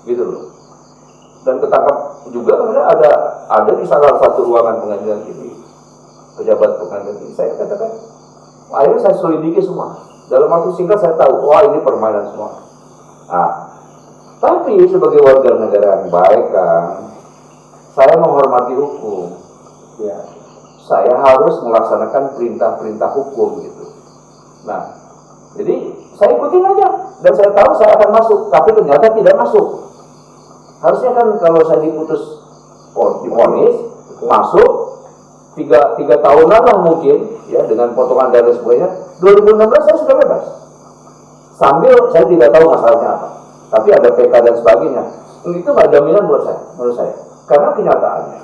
Gitu loh. Dan ketangkap juga karena ada di salah satu ruangan pengadilan ini, pejabat pengadilan ini. Saya katakan, akhirnya saya selidiki semua. Dalam waktu singkat saya tahu, wah ini permainan semua. Nah, tapi sebagai warga negara yang baik kan, saya menghormati hukum. Ya. Saya harus melaksanakan perintah-perintah hukum gitu. Nah, jadi saya ikutin aja dan saya tahu saya akan masuk, tapi ternyata tidak masuk. Harusnya kan kalau saya diputus divonis masuk 3 tahunan lah mungkin ya dengan potongan dan sebagainya. 2016 saya sudah bebas. Sambil saya tidak tahu masalahnya apa. Tapi ada PK dan sebagainya. Itu nggak jaminan buat saya, menurut saya. Karena kenyataannya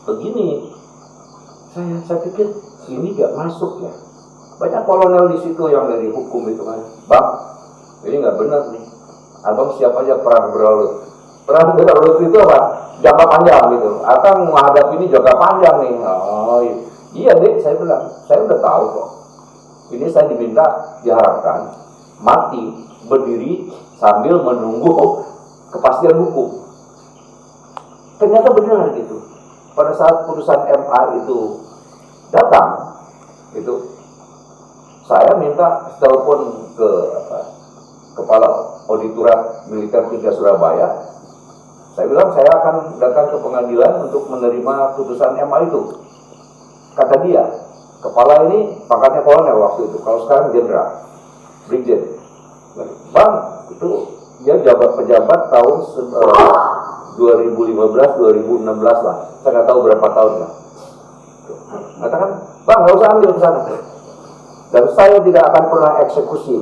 begini. Saya pikir ini gak masuk ya. Banyak kolonel di situ yang dari hukum itu kan. Bang, ini nggak benar nih. Abang siap aja perang berlalu. Perang berlalu itu apa? Jangka panjang gitu. Akan menghadapi ini jangka panjang nih. Oh iya deh, saya bilang. Saya udah tahu kok. Ini saya diminta diharapkan mati berdiri sambil menunggu kepastian hukum. Ternyata benar gitu. Pada saat putusan MA itu datang, itu saya minta telepon ke Kepala Auditorat Militer 3 Surabaya. Saya bilang saya akan datang ke pengadilan untuk menerima putusan MA itu. Kata dia, kepala ini pangkatnya kolonel waktu itu, kalau sekarang jenderal, brigjen. Bang, itu dia pejabat tahun 2015-2016 lah, saya nggak tahu berapa tahun lah. Katakan, bang nggak usah ambil ke sana. Dan saya tidak akan pernah eksekusi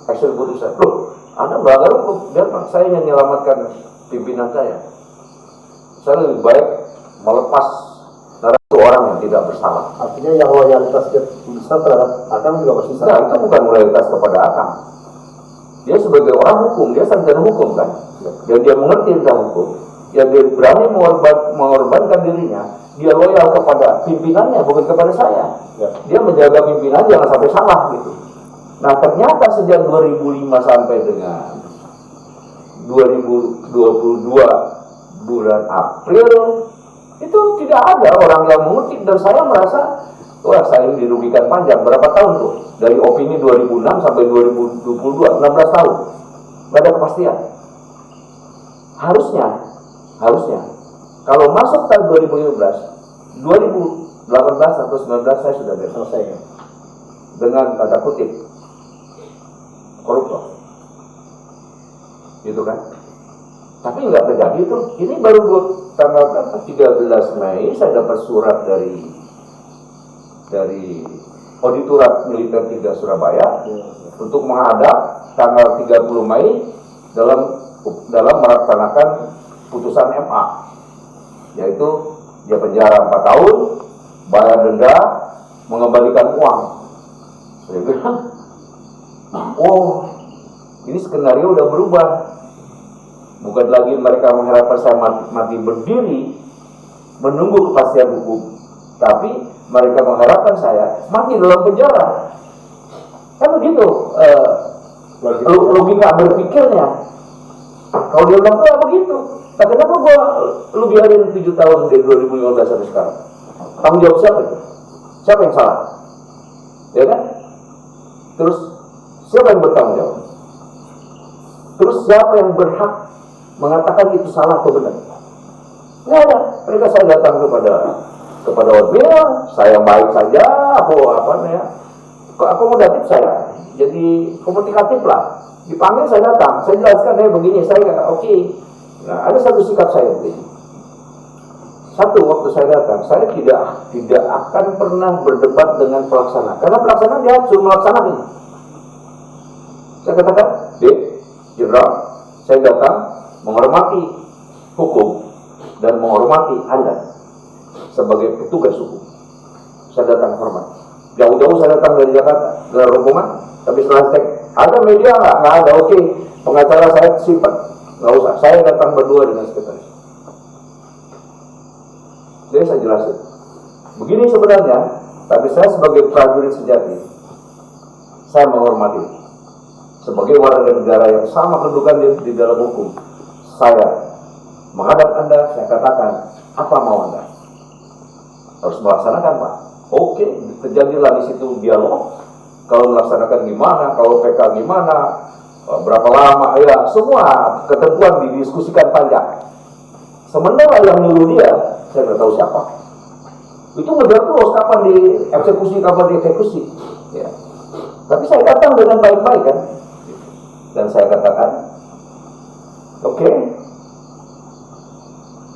putusan. Loh, Anda melanggar hukum, biarkan saya yang menyelamatkan pimpinan saya. Saya lebih baik melepas satu orang yang tidak bersalah. Artinya yang loyalitas besar terhadap Akang juga masih Nah, itu bukan loyalitas kepada Akang. Dia sebagai orang hukum, dia sarjana hukum kan, dan dia mengerti tentang hukum. Yang dia berani mengorbankan dirinya, dia loyal kepada pimpinannya, bukan kepada saya. Dia menjaga pimpinan jangan sampai salah gitu. Nah, ternyata sejak 2005 sampai dengan 2022 bulan April itu tidak ada orang yang mengutip, dan saya merasa wah, saya dirugikan panjang. Berapa tahun tuh? Dari opini 2006 sampai 2022, 16 tahun. Gak ada kepastian. Harusnya kalau masuk tahun 2015, 2018 atau 19 saya sudah selesai ya. Dengan tanda kutip koruptor. Gitu kan? Tapi nggak terjadi tuh. Ini baru tanggal 13 Mei saya dapat surat dari Auditorat Militer 3 Surabaya untuk menghadap tanggal 30 Mei dalam melaksanakan putusan MA, yaitu dia penjara 4 tahun, bayar denda, mengembalikan uang. Saya bilang, oh, ini skenario udah berubah. Bukan lagi mereka mengharapkan saya mati berdiri menunggu kepastian hukum, tapi mereka mengharapkan saya mati dalam penjara. Kan begitu logika berpikirnya. Kalau dia bilang begitu, nah, kenapa lu biarin 7 tahun dari 2015 sampai sekarang? Tanggung jawab siapa itu? Siapa yang salah? Ya kan? Terus siapa yang bertanggung jawab? Terus siapa yang berhak mengatakan itu salah atau benar? Nggak ada. Mereka saya datang kepada Ormil, saya baik saja, akomodatif saya, jadi komunikatif lah. Dipanggil saya datang, saya jelaskan begini, saya oke. Nah, ada satu sikap saya begini. Satu, waktu saya datang, saya tidak akan pernah berdebat dengan pelaksana, karena pelaksana dia suruh melaksanakan. Saya katakan, Jenderal, saya datang menghormati hukum dan menghormati Anda sebagai petugas hukum. Saya datang hormat. Jauh-jauh saya datang dari Jakarta ke rombongan, tapi setelah cek ada media nggak ada. Oke, pengacara saya simpan, nggak usah. Saya datang berdua dengan sekretaris. Jadi saya jelasin. Begini sebenarnya, tapi saya sebagai prajurit sejati, saya menghormati. Sebagai warga negara yang sama kedudukan di dalam hukum, saya menghadap Anda, saya katakan, apa mau Anda? Harus melaksanakan, Pak. Oke, terjadilah di situ dialog. Kalau melaksanakan gimana, kalau PK gimana, berapa lama, ya semua ketentuan didiskusikan panjang. Sementara yang nyuruh dia, saya nggak tahu siapa. Itu ngejar terus kapan dieksekusi. Ya. Tapi saya datang dengan baik-baik kan, dan saya katakan, oke,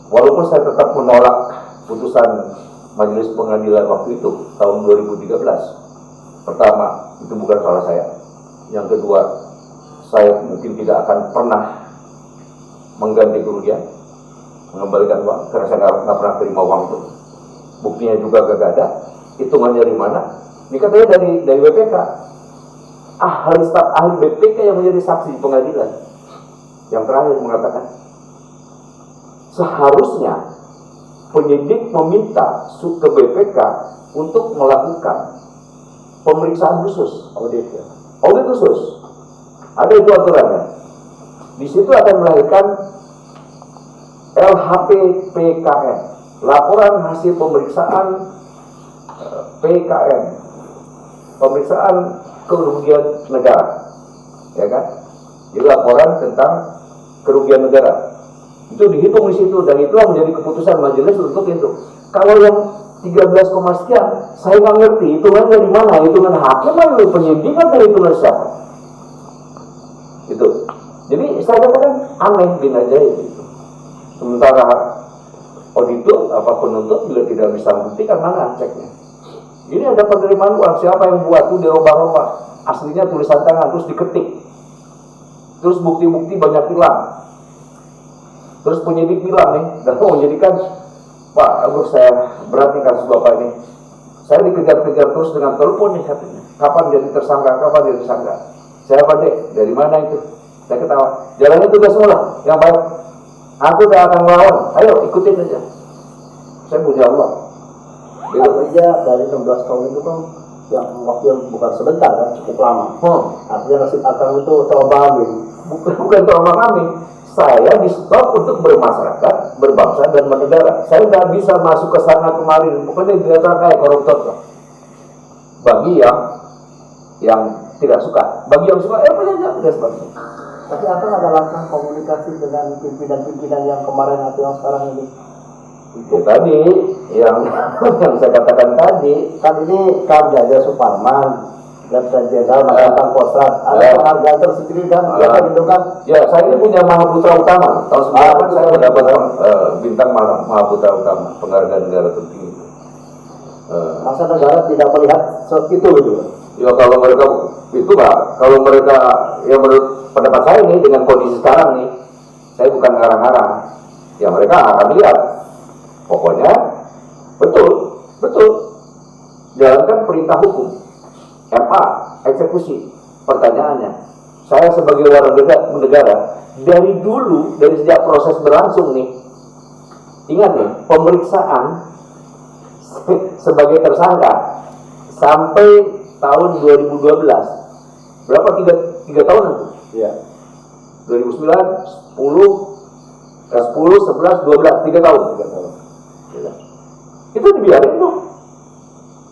walaupun saya tetap menolak putusan Majelis Pengadilan waktu itu tahun 2013. Pertama, itu bukan salah saya. Yang kedua, saya mungkin tidak akan pernah mengganti kerugian, mengembalikan uang, karena saya nggak pernah terima uang itu. Buktinya juga gak ada. Hitungannya dari mana? Ini katanya dari BPK. Staf ahli BPK yang menjadi saksi di pengadilan. Yang terakhir mengatakan, seharusnya penyidik meminta ke BPK untuk melakukan pemeriksaan khusus, audit khusus. Ada itu aturannya. Di situ akan melahirkan LHP-PKN, laporan hasil pemeriksaan PKN, pemeriksaan kerugian negara, ya kan? Jadi laporan tentang kerugian negara. Itu dihitung di situ, dan itulah menjadi keputusan majelis untuk itu. Kalau yang 13, sekian, saya nggak ngerti hitungan dari mana, hitungan hakim atau penyidik atau hitungan siapa. Itu. Jadi saya katakan aneh bin ajaib itu. Sementara auditor apa penuntut bila tidak bisa membuktikan, mana ceknya. Ini ada penerimaan uang, siapa yang buat itu dirobah-robah, aslinya tulisan tangan terus diketik. terus bukti-bukti banyak hilang. Terus penyidik bilang nih, dan mau menjadikan Pak, saya berat nih kasus Bapak ini. Saya dikejar-kejar terus dengan telepon nih katanya. Kapan jadi tersangka, kapan jadi tersangka. Saya Pak Dek, dari mana itu? Saya ketawa. Jalannya tugas semula, yang baik. Aku tidak akan melawan. Ayo ikutin aja. Saya punya Allah. Artinya dari 16 tahun itu kan yang waktu yang bukan sebentar kan, cukup lama. Artinya nasib Akang itu terombang ambing. Bukan terombang ambing. Saya di stop untuk bermasyarakat, berbangsa dan bernegara. Saya nggak bisa masuk ke sana kemarin. Pokoknya dia kayak koruptor. Bagi yang tidak suka, bagi yang suka, aja tidak sebagainya. Tapi Akang ada langkah komunikasi dengan pimpinan-pimpinan yang kemarin atau yang sekarang ini? Itu tadi yang saya katakan tadi. Kan ini Kang Jaja Suparman, Letnan Jenderal mantan Kostrat, ada penghargaan tersendiri kan? Gitu kan? Ya, saya ini punya Mahaputra Utama. Tahun 98 saya mendapatkan bintang Mahaputra Utama, penghargaan negara tertinggi. Masa negara tidak melihat itu gitu? Ya kalau mereka itu Pak, kalau mereka yang menurut pendapat saya nih dengan kondisi sekarang nih, saya bukan ngarang-ngarang. Ya mereka akan lihat. Pokoknya betul jalankan perintah hukum. MA, eksekusi. Pertanyaannya, saya sebagai warga negara dari dulu, dari sejak proses berlangsung nih, ingat nih, pemeriksaan sebagai tersangka sampai tahun 2012, berapa 3 tahun itu? Iya. 2009, 10, 11, 12, 3 tahun. Itu dibiarin tuh.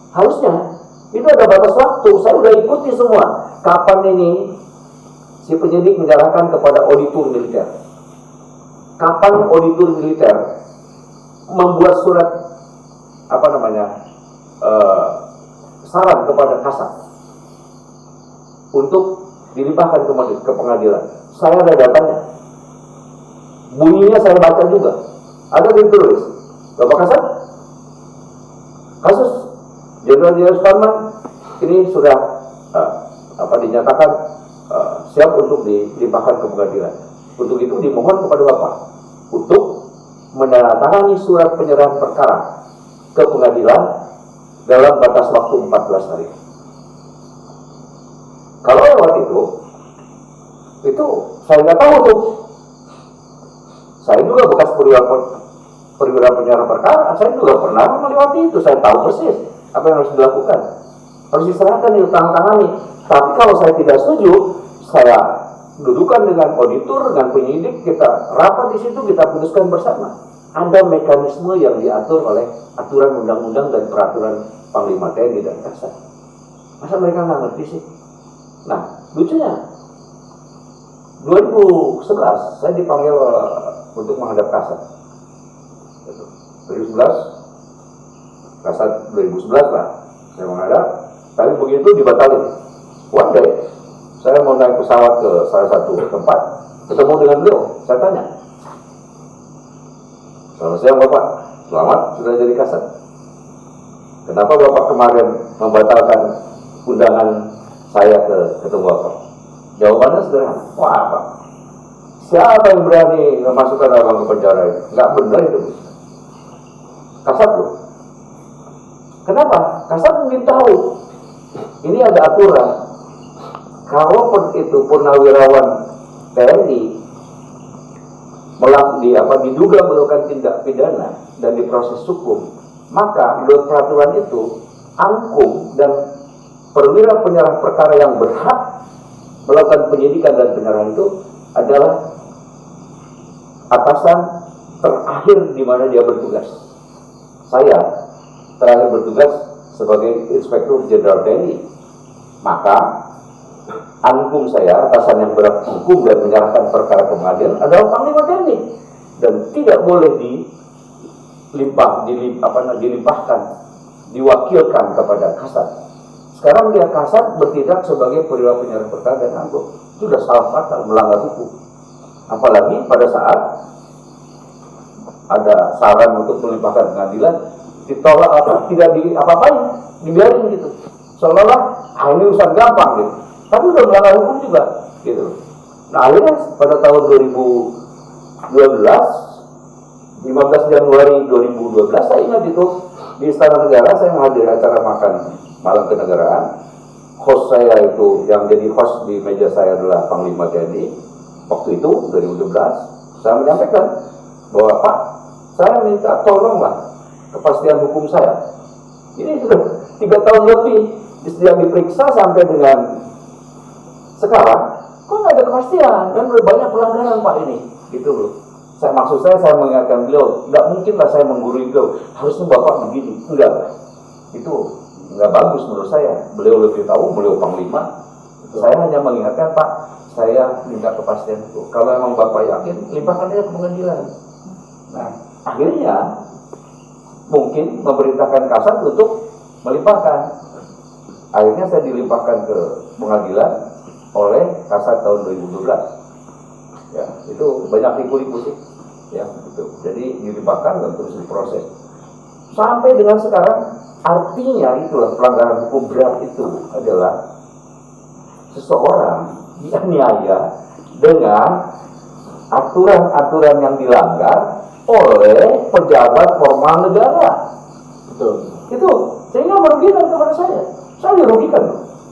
Harusnya itu ada batas waktu. Saya udah ikuti semua. Kapan ini si penyidik menyerahkan kepada auditor militer? Kapan auditor militer membuat surat saran kepada Kasat untuk dilimpahkan ke pengadilan? Saya ada datanya. Bunyinya saya baca juga. Ada ditulis. Bapak Kasat, kasus Jenderal Suparman ini sudah dinyatakan siap untuk dilimpahkan ke pengadilan. Untuk itu dimohon kepada Bapak untuk menandatangani surat penyerahan perkara ke pengadilan dalam batas waktu 14 hari. Kalau lewat itu saya nggak tahu tuh. Saya juga bekas perwira penyerahan perkara, saya juga pernah melewati itu. Saya tahu persis apa yang harus dilakukan. Harus diserahkan, ditangani. Tapi kalau saya tidak setuju, saya dudukan dengan auditor, dengan penyidik, kita rapat di situ, kita putuskan bersama. Ada mekanisme yang diatur oleh aturan undang-undang dan peraturan Panglima TNI dan Kasat. Masa mereka nggak ngerti sih? Nah, lucunya 2011 saya dipanggil untuk menghadap Kasat. 2011 Kasat 2011 lah saya menghadap, tapi begitu dibatalin. One day saya mau naik pesawat ke salah satu tempat, ketemu dengan beliau, saya tanya, selamat siang Bapak, selamat sudah jadi Kasat. Kenapa Bapak kemarin membatalkan undangan saya ketemu Bapak? Jawabannya sederhana, wah Pak, siapa yang berani memasukkan abang ke penjara itu? Nggak benar itu. Kasat loh. Kenapa? Kasat ingin tahu. Ini ada aturan. Kalau itu purnawirawan TNI diduga melakukan tindak pidana dan diproses hukum, maka menurut peraturan itu angkum dan perwira penyerah perkara yang berhak melakukan penyidikan dan penyerahan itu adalah atasan terakhir di mana dia bertugas. Saya terakhir bertugas sebagai Inspektur Jenderal TNI, maka angkum saya, atasan yang berhak hukum dan menyerahkan perkara ke pengadilan adalah Panglima TNI dan tidak boleh dilimpahkan, diwakilkan kepada Kasat. Sekarang dia Kasat bertindak sebagai perwira penyerah perkara dan angkum. Itu sudah salah fatal, melanggar hukum. Apalagi pada saat ada saran untuk melimpahkan pengadilan, ditolak tidak apa-apain, dibiarin gitu. Seolah-olah ini urusan gampang gitu. Tapi udah melanggar hukum juga gitu. Nah akhirnya pada tahun 2012, 15 Januari 2012, saya ingat itu di Istana Negara saya menghadiri acara makan malam kenegaraan. Host saya itu, yang jadi host di meja saya adalah Panglima TNI. Waktu itu 2012 saya menyampaikan bahwa Pak, saya minta tolonglah kepastian hukum saya. Ini sudah 3 tahun lebih sejak diperiksa sampai dengan sekarang, kok nggak ada kepastian? Kan banyak pelanggaran Pak ini, gitu loh. Maksud saya mengingatkan beliau, nggak mungkinlah saya menggurui beliau, harusnya Bapak begini, enggak. Itu nggak bagus menurut saya. Beliau lebih tahu, beliau Panglima. Saya hanya mengingatkan Pak, saya minta kepastian itu. Kalau emang Bapak yakin, limpahkan aja ke pengadilan. Nah, akhirnya mungkin memerintahkan Kasat untuk melimpahkan. Akhirnya saya dilimpahkan ke pengadilan oleh Kasat tahun 2012. Ya, itu banyak liku-liku sih. Ya, itu. Jadi dilimpahkan dan terus diproses. Sampai dengan sekarang, artinya itulah pelanggaran hukum berat itu adalah seseorang dianiaya dengan aturan-aturan yang dilanggar oleh pejabat formal negara. Betul. Itu sehingga merugikan kepada saya. Saya dirugikan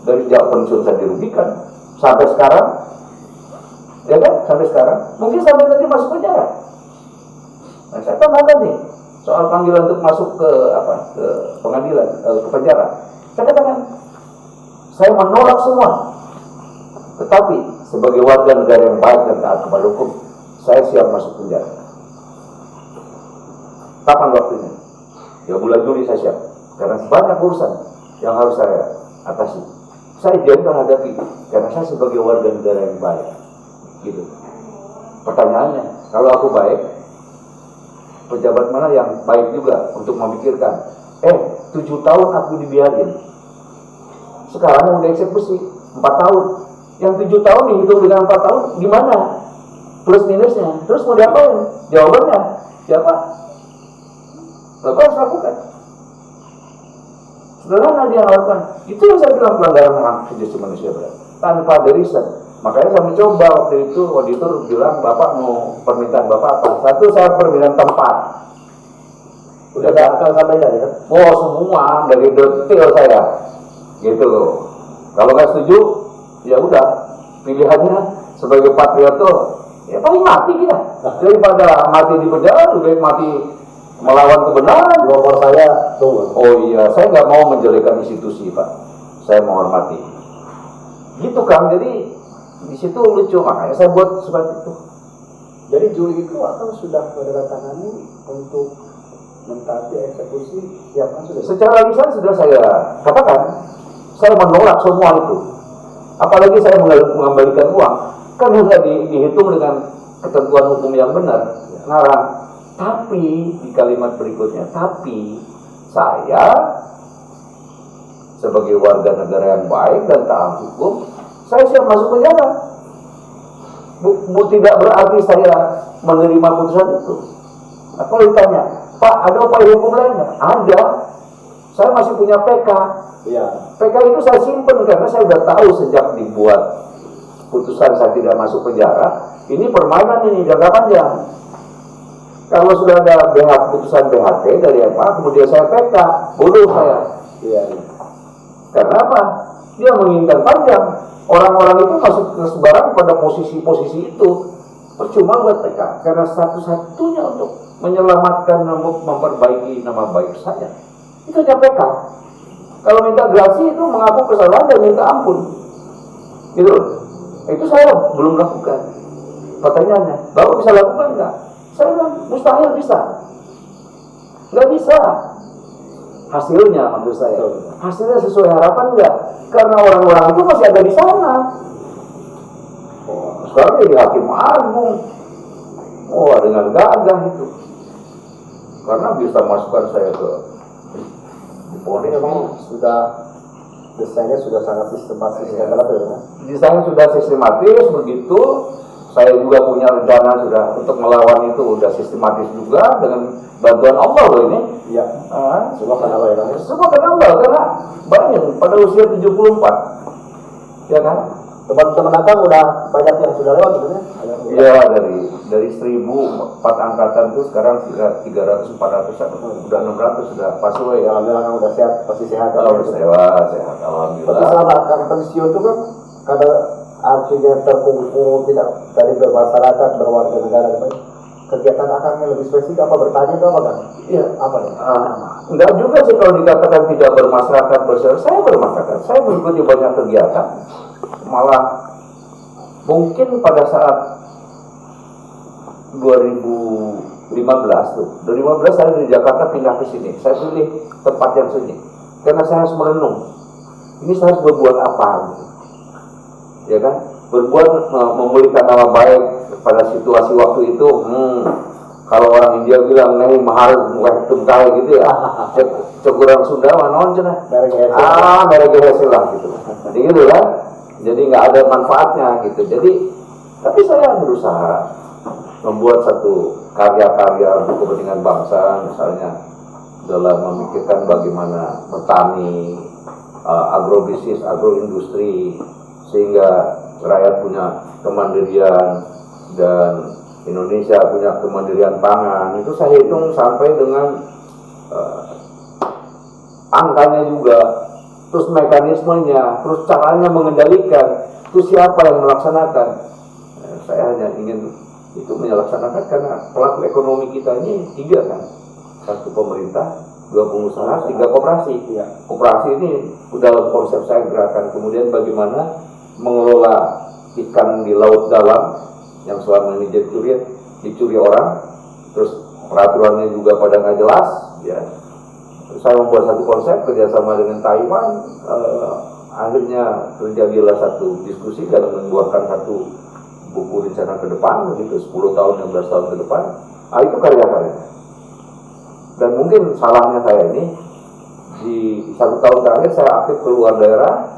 dari sejak pensiun, saya dirugikan sampai sekarang, ya kan? Sampai sekarang, mungkin sampai nanti masuk penjara. Nah, saya tambahkan nih soal panggilan untuk masuk ke pengadilan, ke penjara. Saya katakan, saya menolak semua. Tetapi sebagai warga negara yang baik dan taat kepada hukum, saya siap masuk penjara. Kapan waktunya? Ya bulan Juli saya siap. Karena banyak urusan yang harus saya atasi. Saya gentle hadapi karena saya sebagai warga negara yang baik. Gitu. Pertanyaannya, kalau aku baik, pejabat mana yang baik juga untuk memikirkan 7 tahun aku dibiarin, sekarang mau dieksekusi 4 tahun, yang 7 tahun dihitung dengan 4 tahun gimana plus minusnya, terus mau diapain? Jawabannya siapa? Bapak harus lakukan. Sederhana dia lakukan. Itu yang saya bilang pelanggaran hak asasi manusia berat tanpa ada riset. Makanya saya mencoba waktu itu, auditor bilang, Bapak mau permintaan Bapak apa? Satu, saya permintaan tempat. Udah akan sampaikan ya? Oh semua, dari detail saya. Gitu loh. Kalau nggak setuju, ya udah. Pilihannya sebagai patrioto, ya paling mati kita. Daripada mati di penjara, lebih baik mati melawan kebenaran. Nomor saya tunggu. Oh iya, saya nggak mau menjelekan institusi Pak. Saya menghormati. Gitu Kang, jadi di situ lucu, makanya saya buat seperti itu. Jadi Juli itu atau sudah menandatangani untuk mentaati eksekusi, siapkan sudah? Secara lisan sudah saya katakan, saya menolak semua itu. Apalagi saya mengembalikan uang, kan nggak dihitung dengan ketentuan hukum yang benar, ngarang. Tapi di kalimat berikutnya, tapi saya sebagai warga negara yang baik dan taat hukum, saya siap masuk penjara. Tidak berarti saya menerima putusan itu. Nah, kalau ditanya, Pak, ada upaya hukum lain nggak? Ada. Saya masih punya PK. Iya. PK itu saya simpen karena saya sudah tahu sejak dibuat putusan saya tidak masuk penjara. Ini permainan ini jangka panjang. Kalau sudah ada putusan BHT dari MA, kemudian saya PK, bodoh saya. Iya. Karena apa? Dia menginginkan panjang. Orang-orang itu masih tersebaran pada posisi-posisi itu. Percuma buat PK, karena satu-satunya untuk menyelamatkan, memperbaiki nama baik saya, itu hanya PK. Kalau minta grasi itu mengaku kesalahan dan minta ampun. Gitu. Itu saya belum lakukan. Pertanyaannya, Bapak bisa lakukan nggak? Saya bilang, mustahil bisa. Nggak bisa. Hasilnya maksud saya, hasilnya sesuai harapan enggak? Karena orang-orang itu masih ada di sana. Sekarang jadi hakim agung. Dengan gagah itu. Karena bisa masukkan saya ke Polri. Memang sudah desainnya sudah sangat sistematis ya. Desainnya sudah sistematis begitu. Saya juga punya rencana sudah untuk melawan itu, sudah sistematis juga dengan bantuan Allah loh ini. Iya. Semua karena Allah ya. Semua karena Allah, karena banyak pada usia 74, ya kan? Teman-teman Akang udah banyak yang sudah lewat gitu ya? Iya, dari 1.000 4 angkatan tuh sekarang sudah 300 400 udah 600 sudah Paswe ya. Alhamdulillah Akang udah sehat, pasti sehat. Sehat Tapi alhamdulillah. selama Akang pensiun itu kan kada artinya terkumpul tidak dari bermasyarakat berwarga negara gitu. Kegiatan Akangnya lebih spesifik apa bertanya itu apa kan? Iya, Apa ya? enggak juga sih kalau dikatakan tidak bermasyarakat saya bermasyarakat. Saya mengikuti banyak kegiatan. Malah mungkin pada saat 2015 tuh, 2015 saya dari Jakarta pindah ke sini. Saya pilih tempat yang sunyi karena saya harus merenung. Ini saya harus berbuat apa? Ya kan? Berbuat memulihkan nama baik pada situasi waktu itu. Kalau orang India bilang nih mahal waktu kali gitu ya. Cekurang Sunda manon cenah. Merek hasil lah gitu. Jadi gitu kan. Jadi nggak ada manfaatnya gitu. Jadi tapi saya berusaha membuat satu karya-karya untuk kepentingan bangsa, misalnya dalam memikirkan bagaimana bertani, agrobisnis, agroindustri, sehingga rakyat punya kemandirian dan Indonesia punya kemandirian pangan. Itu saya hitung sampai dengan angkanya juga, terus mekanismenya, terus caranya mengendalikan, terus siapa yang melaksanakan. Saya hanya ingin itu melaksanakan karena pelaku ekonomi kita ini 3 kan, 1 pemerintah, 2 pengusaha, 3 koperasi. Koperasi ini dalam konsep saya gerakan. Kemudian bagaimana mengelola ikan di laut dalam yang selama ini dicuri orang, terus peraturannya juga pada nggak jelas. Ya, saya membuat satu konsep kerjasama dengan Taiwan. Akhirnya terjadilah satu diskusi dan membuahkan satu buku rencana ke depan, gitu 10 tahun, 16 tahun ke depan. Itu karya-karya. Dan mungkin salahnya saya ini di 1 tahun terakhir saya aktif keluar daerah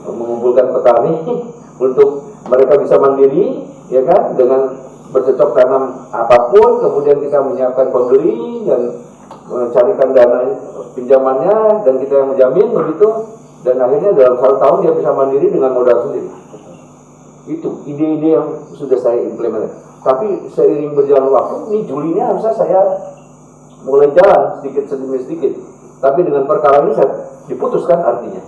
mengumpulkan petani untuk mereka bisa mandiri, ya kan, dengan bercocok tanam apapun. Kemudian kita menyiapkan pembeli dan mencarikan dana pinjamannya dan kita yang menjamin begitu. Dan akhirnya dalam 1 tahun dia bisa mandiri dengan modal sendiri. Itu ide-ide yang sudah saya implementasi. Tapi seiring berjalan waktu, ini Julinya harusnya saya mulai jalan sedikit demi sedikit. Tapi dengan perkara ini saya diputuskan, artinya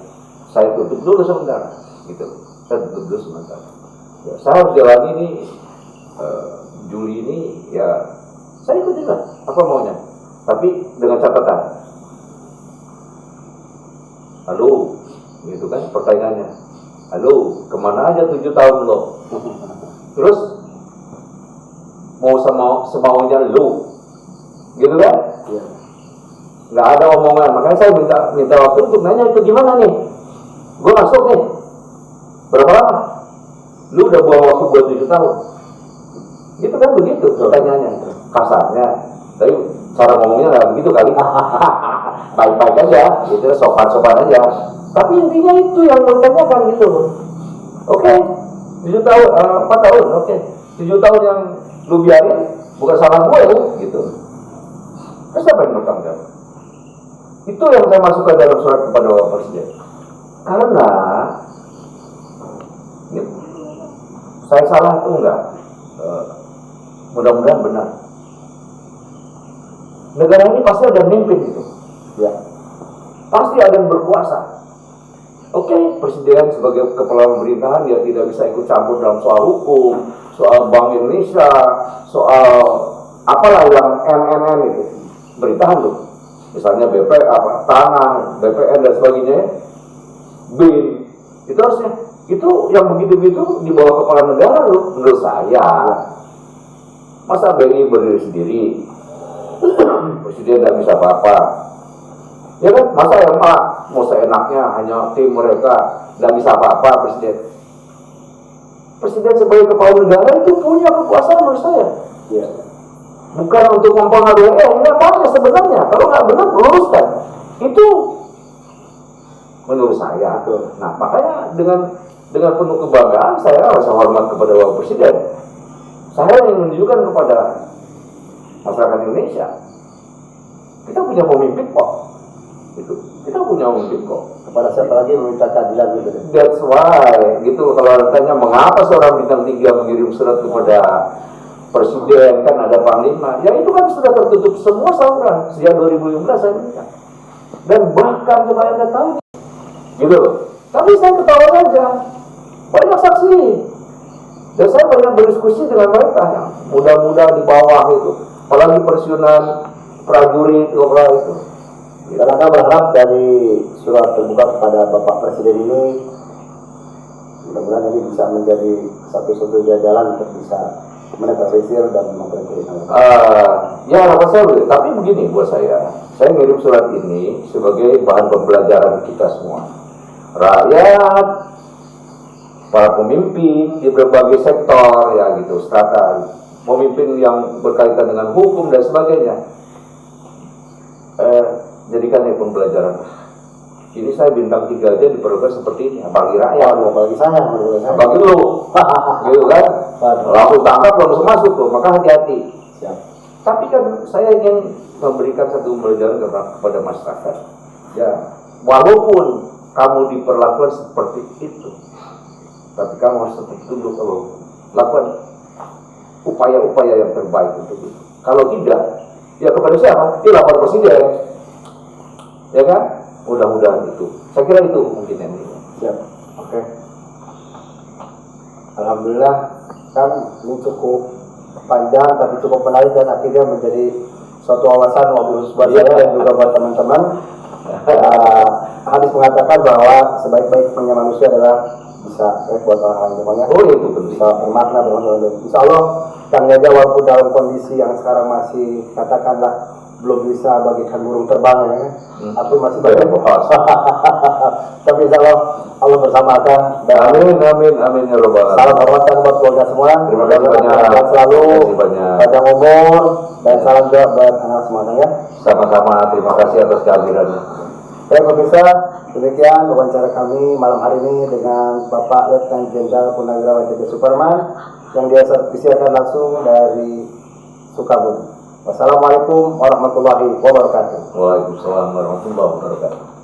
saya tutup dulu sementara, gitu. Saya tutup dulu sementara. Ya, saya harus jalan ini Juli ini, ya saya ikutin lah apa maunya. Tapi dengan catatan. Halo, gitu kan pertanyaannya. Halo, kemana aja 7 tahun lo? Terus mau semaunya lo, gitu kan? Iya. Nggak ada omongan. Makanya saya minta waktu untuk nanya itu gimana nih? Gue masuk nih. Berapa lama? Lu udah buang waktu buat 7 tahun. Gitu kan begitu pertanyaannya. Kasarnya. Tapi cara ngomongnya nggak begitu kali. Baik-baik aja, gitu, sopan-sopan aja. Tapi intinya itu yang ditanyakan gitu. Oke, 7 tahun, 4 tahun, oke. 7 tahun yang lu biarin, bukan salah gue lu, gitu. Terus siapa yang bertanggung jawab? Itu yang saya masukkan dalam surat kepada Bapak Presiden. Karena saya salah itu enggak. Mudah-mudahan benar. Negara ini pasti ada yang mimpin gitu. Ya. Pasti ada yang berkuasa. Oke, Presiden sebagai kepala pemerintahan dia tidak bisa ikut campur dalam soal hukum, soal Bank Indonesia, soal apalah yang NNN itu. Pemerintahan tuh. Misalnya BP, tanah, BPN dan sebagainya, BIN. Itu harusnya, itu yang begitu-begitu di bawah kepala negara loh, menurut saya. Masa BNI berdiri sendiri, Presiden tidak bisa apa-apa. Ya kan, masa ya Pak, mau seenaknya hanya tim mereka, tidak bisa apa-apa Presiden. Presiden sebagai kepala negara itu punya kekuasaan menurut saya. Ya. Bukan untuk mempengaruhi, enggak banyak sebenarnya. Kalau nggak benar, luruskan. Itu menurut saya. Nah, makanya dengan penuh kebanggaan saya rasa hormat kepada Bapak Presiden. Saya ingin menunjukkan kepada masyarakat Indonesia, kita punya pemimpin kok. Itu. Kita punya yang memimpin kok. Kepada siapa lagi meminta keadilan gitu. That's why gitu kalau tanya mengapa seorang bintang 3 mengirim surat kepada presiden, kan ada panglima, ya itu kan sudah tertutup semua saluran sejak 2015 saya bilang. Dan bahkan supaya Anda tahu gitu loh. Tapi saya ketawa saja, banyak saksi dan saya banyak berdiskusi dengan mereka yang muda-muda di bawah itu, apalagi pensiunan prajurit itu. Dan Anda berharap dari surat terbuka kepada Bapak Presiden ini, mudah-mudahan ini bisa menjadi satu-satunya jalan untuk bisa menetralisir dan memperbaiki. Ya harapan saya boleh, tapi begini buat saya ngirim surat ini sebagai bahan pembelajaran kita semua, rakyat, para pemimpin di berbagai sektor ya gitu, strata, pemimpin yang berkaitan dengan hukum dan sebagainya. Jadikan ini pembelajaran. Ini saya bintang 3 aja diperlukan seperti ini, apalagi rakyat, apalagi saya, apalagi lu, gitu kan? Langsung tangkap, langsung masuk tuh, maka hati-hati. Tapi kan saya ingin memberikan satu pembelajaran kepada masyarakat. Ya, walaupun kamu diperlakukan seperti itu, tapi kamu harus tetap tunduk kalau lakukan upaya-upaya yang terbaik untuk itu. Kalau tidak, ya kepada siapa? Ya lapor presiden. Ya kan? Mudah-mudahan itu. Saya kira itu mungkin yang ini. Siap. Oke. Alhamdulillah kan ini cukup panjang tapi cukup menarik dan akhirnya menjadi suatu wawasan khusus buat saya dan juga buat teman-teman. Hadis mengatakan bahwa sebaik-baiknya manusia adalah bisa buat orang lain. Oh itu penting. Bisa bermakna bermakna. Insya Allah Kang Jaja walaupun dalam kondisi yang sekarang masih katakanlah belum bisa bagikan burung terbang ya, tapi masih banyak bahas. Tapi insya Allah bersama Akang. Amin ya robbal alamin. Salam hormat buat keluarga semua. Terima kasih banyak. Selalu panjang umur dan salam juga buat anak semuanya ya. Sama-sama, terima kasih atas kehadirannya. Baik pemirsa, demikian wawancara kami malam hari ini dengan Bapak Letnan Jenderal Purnawirawan Jaja Superman yang disiarkan langsung dari Sukabumi. Wassalamualaikum warahmatullahi wabarakatuh. Waalaikumsalam warahmatullahi wabarakatuh.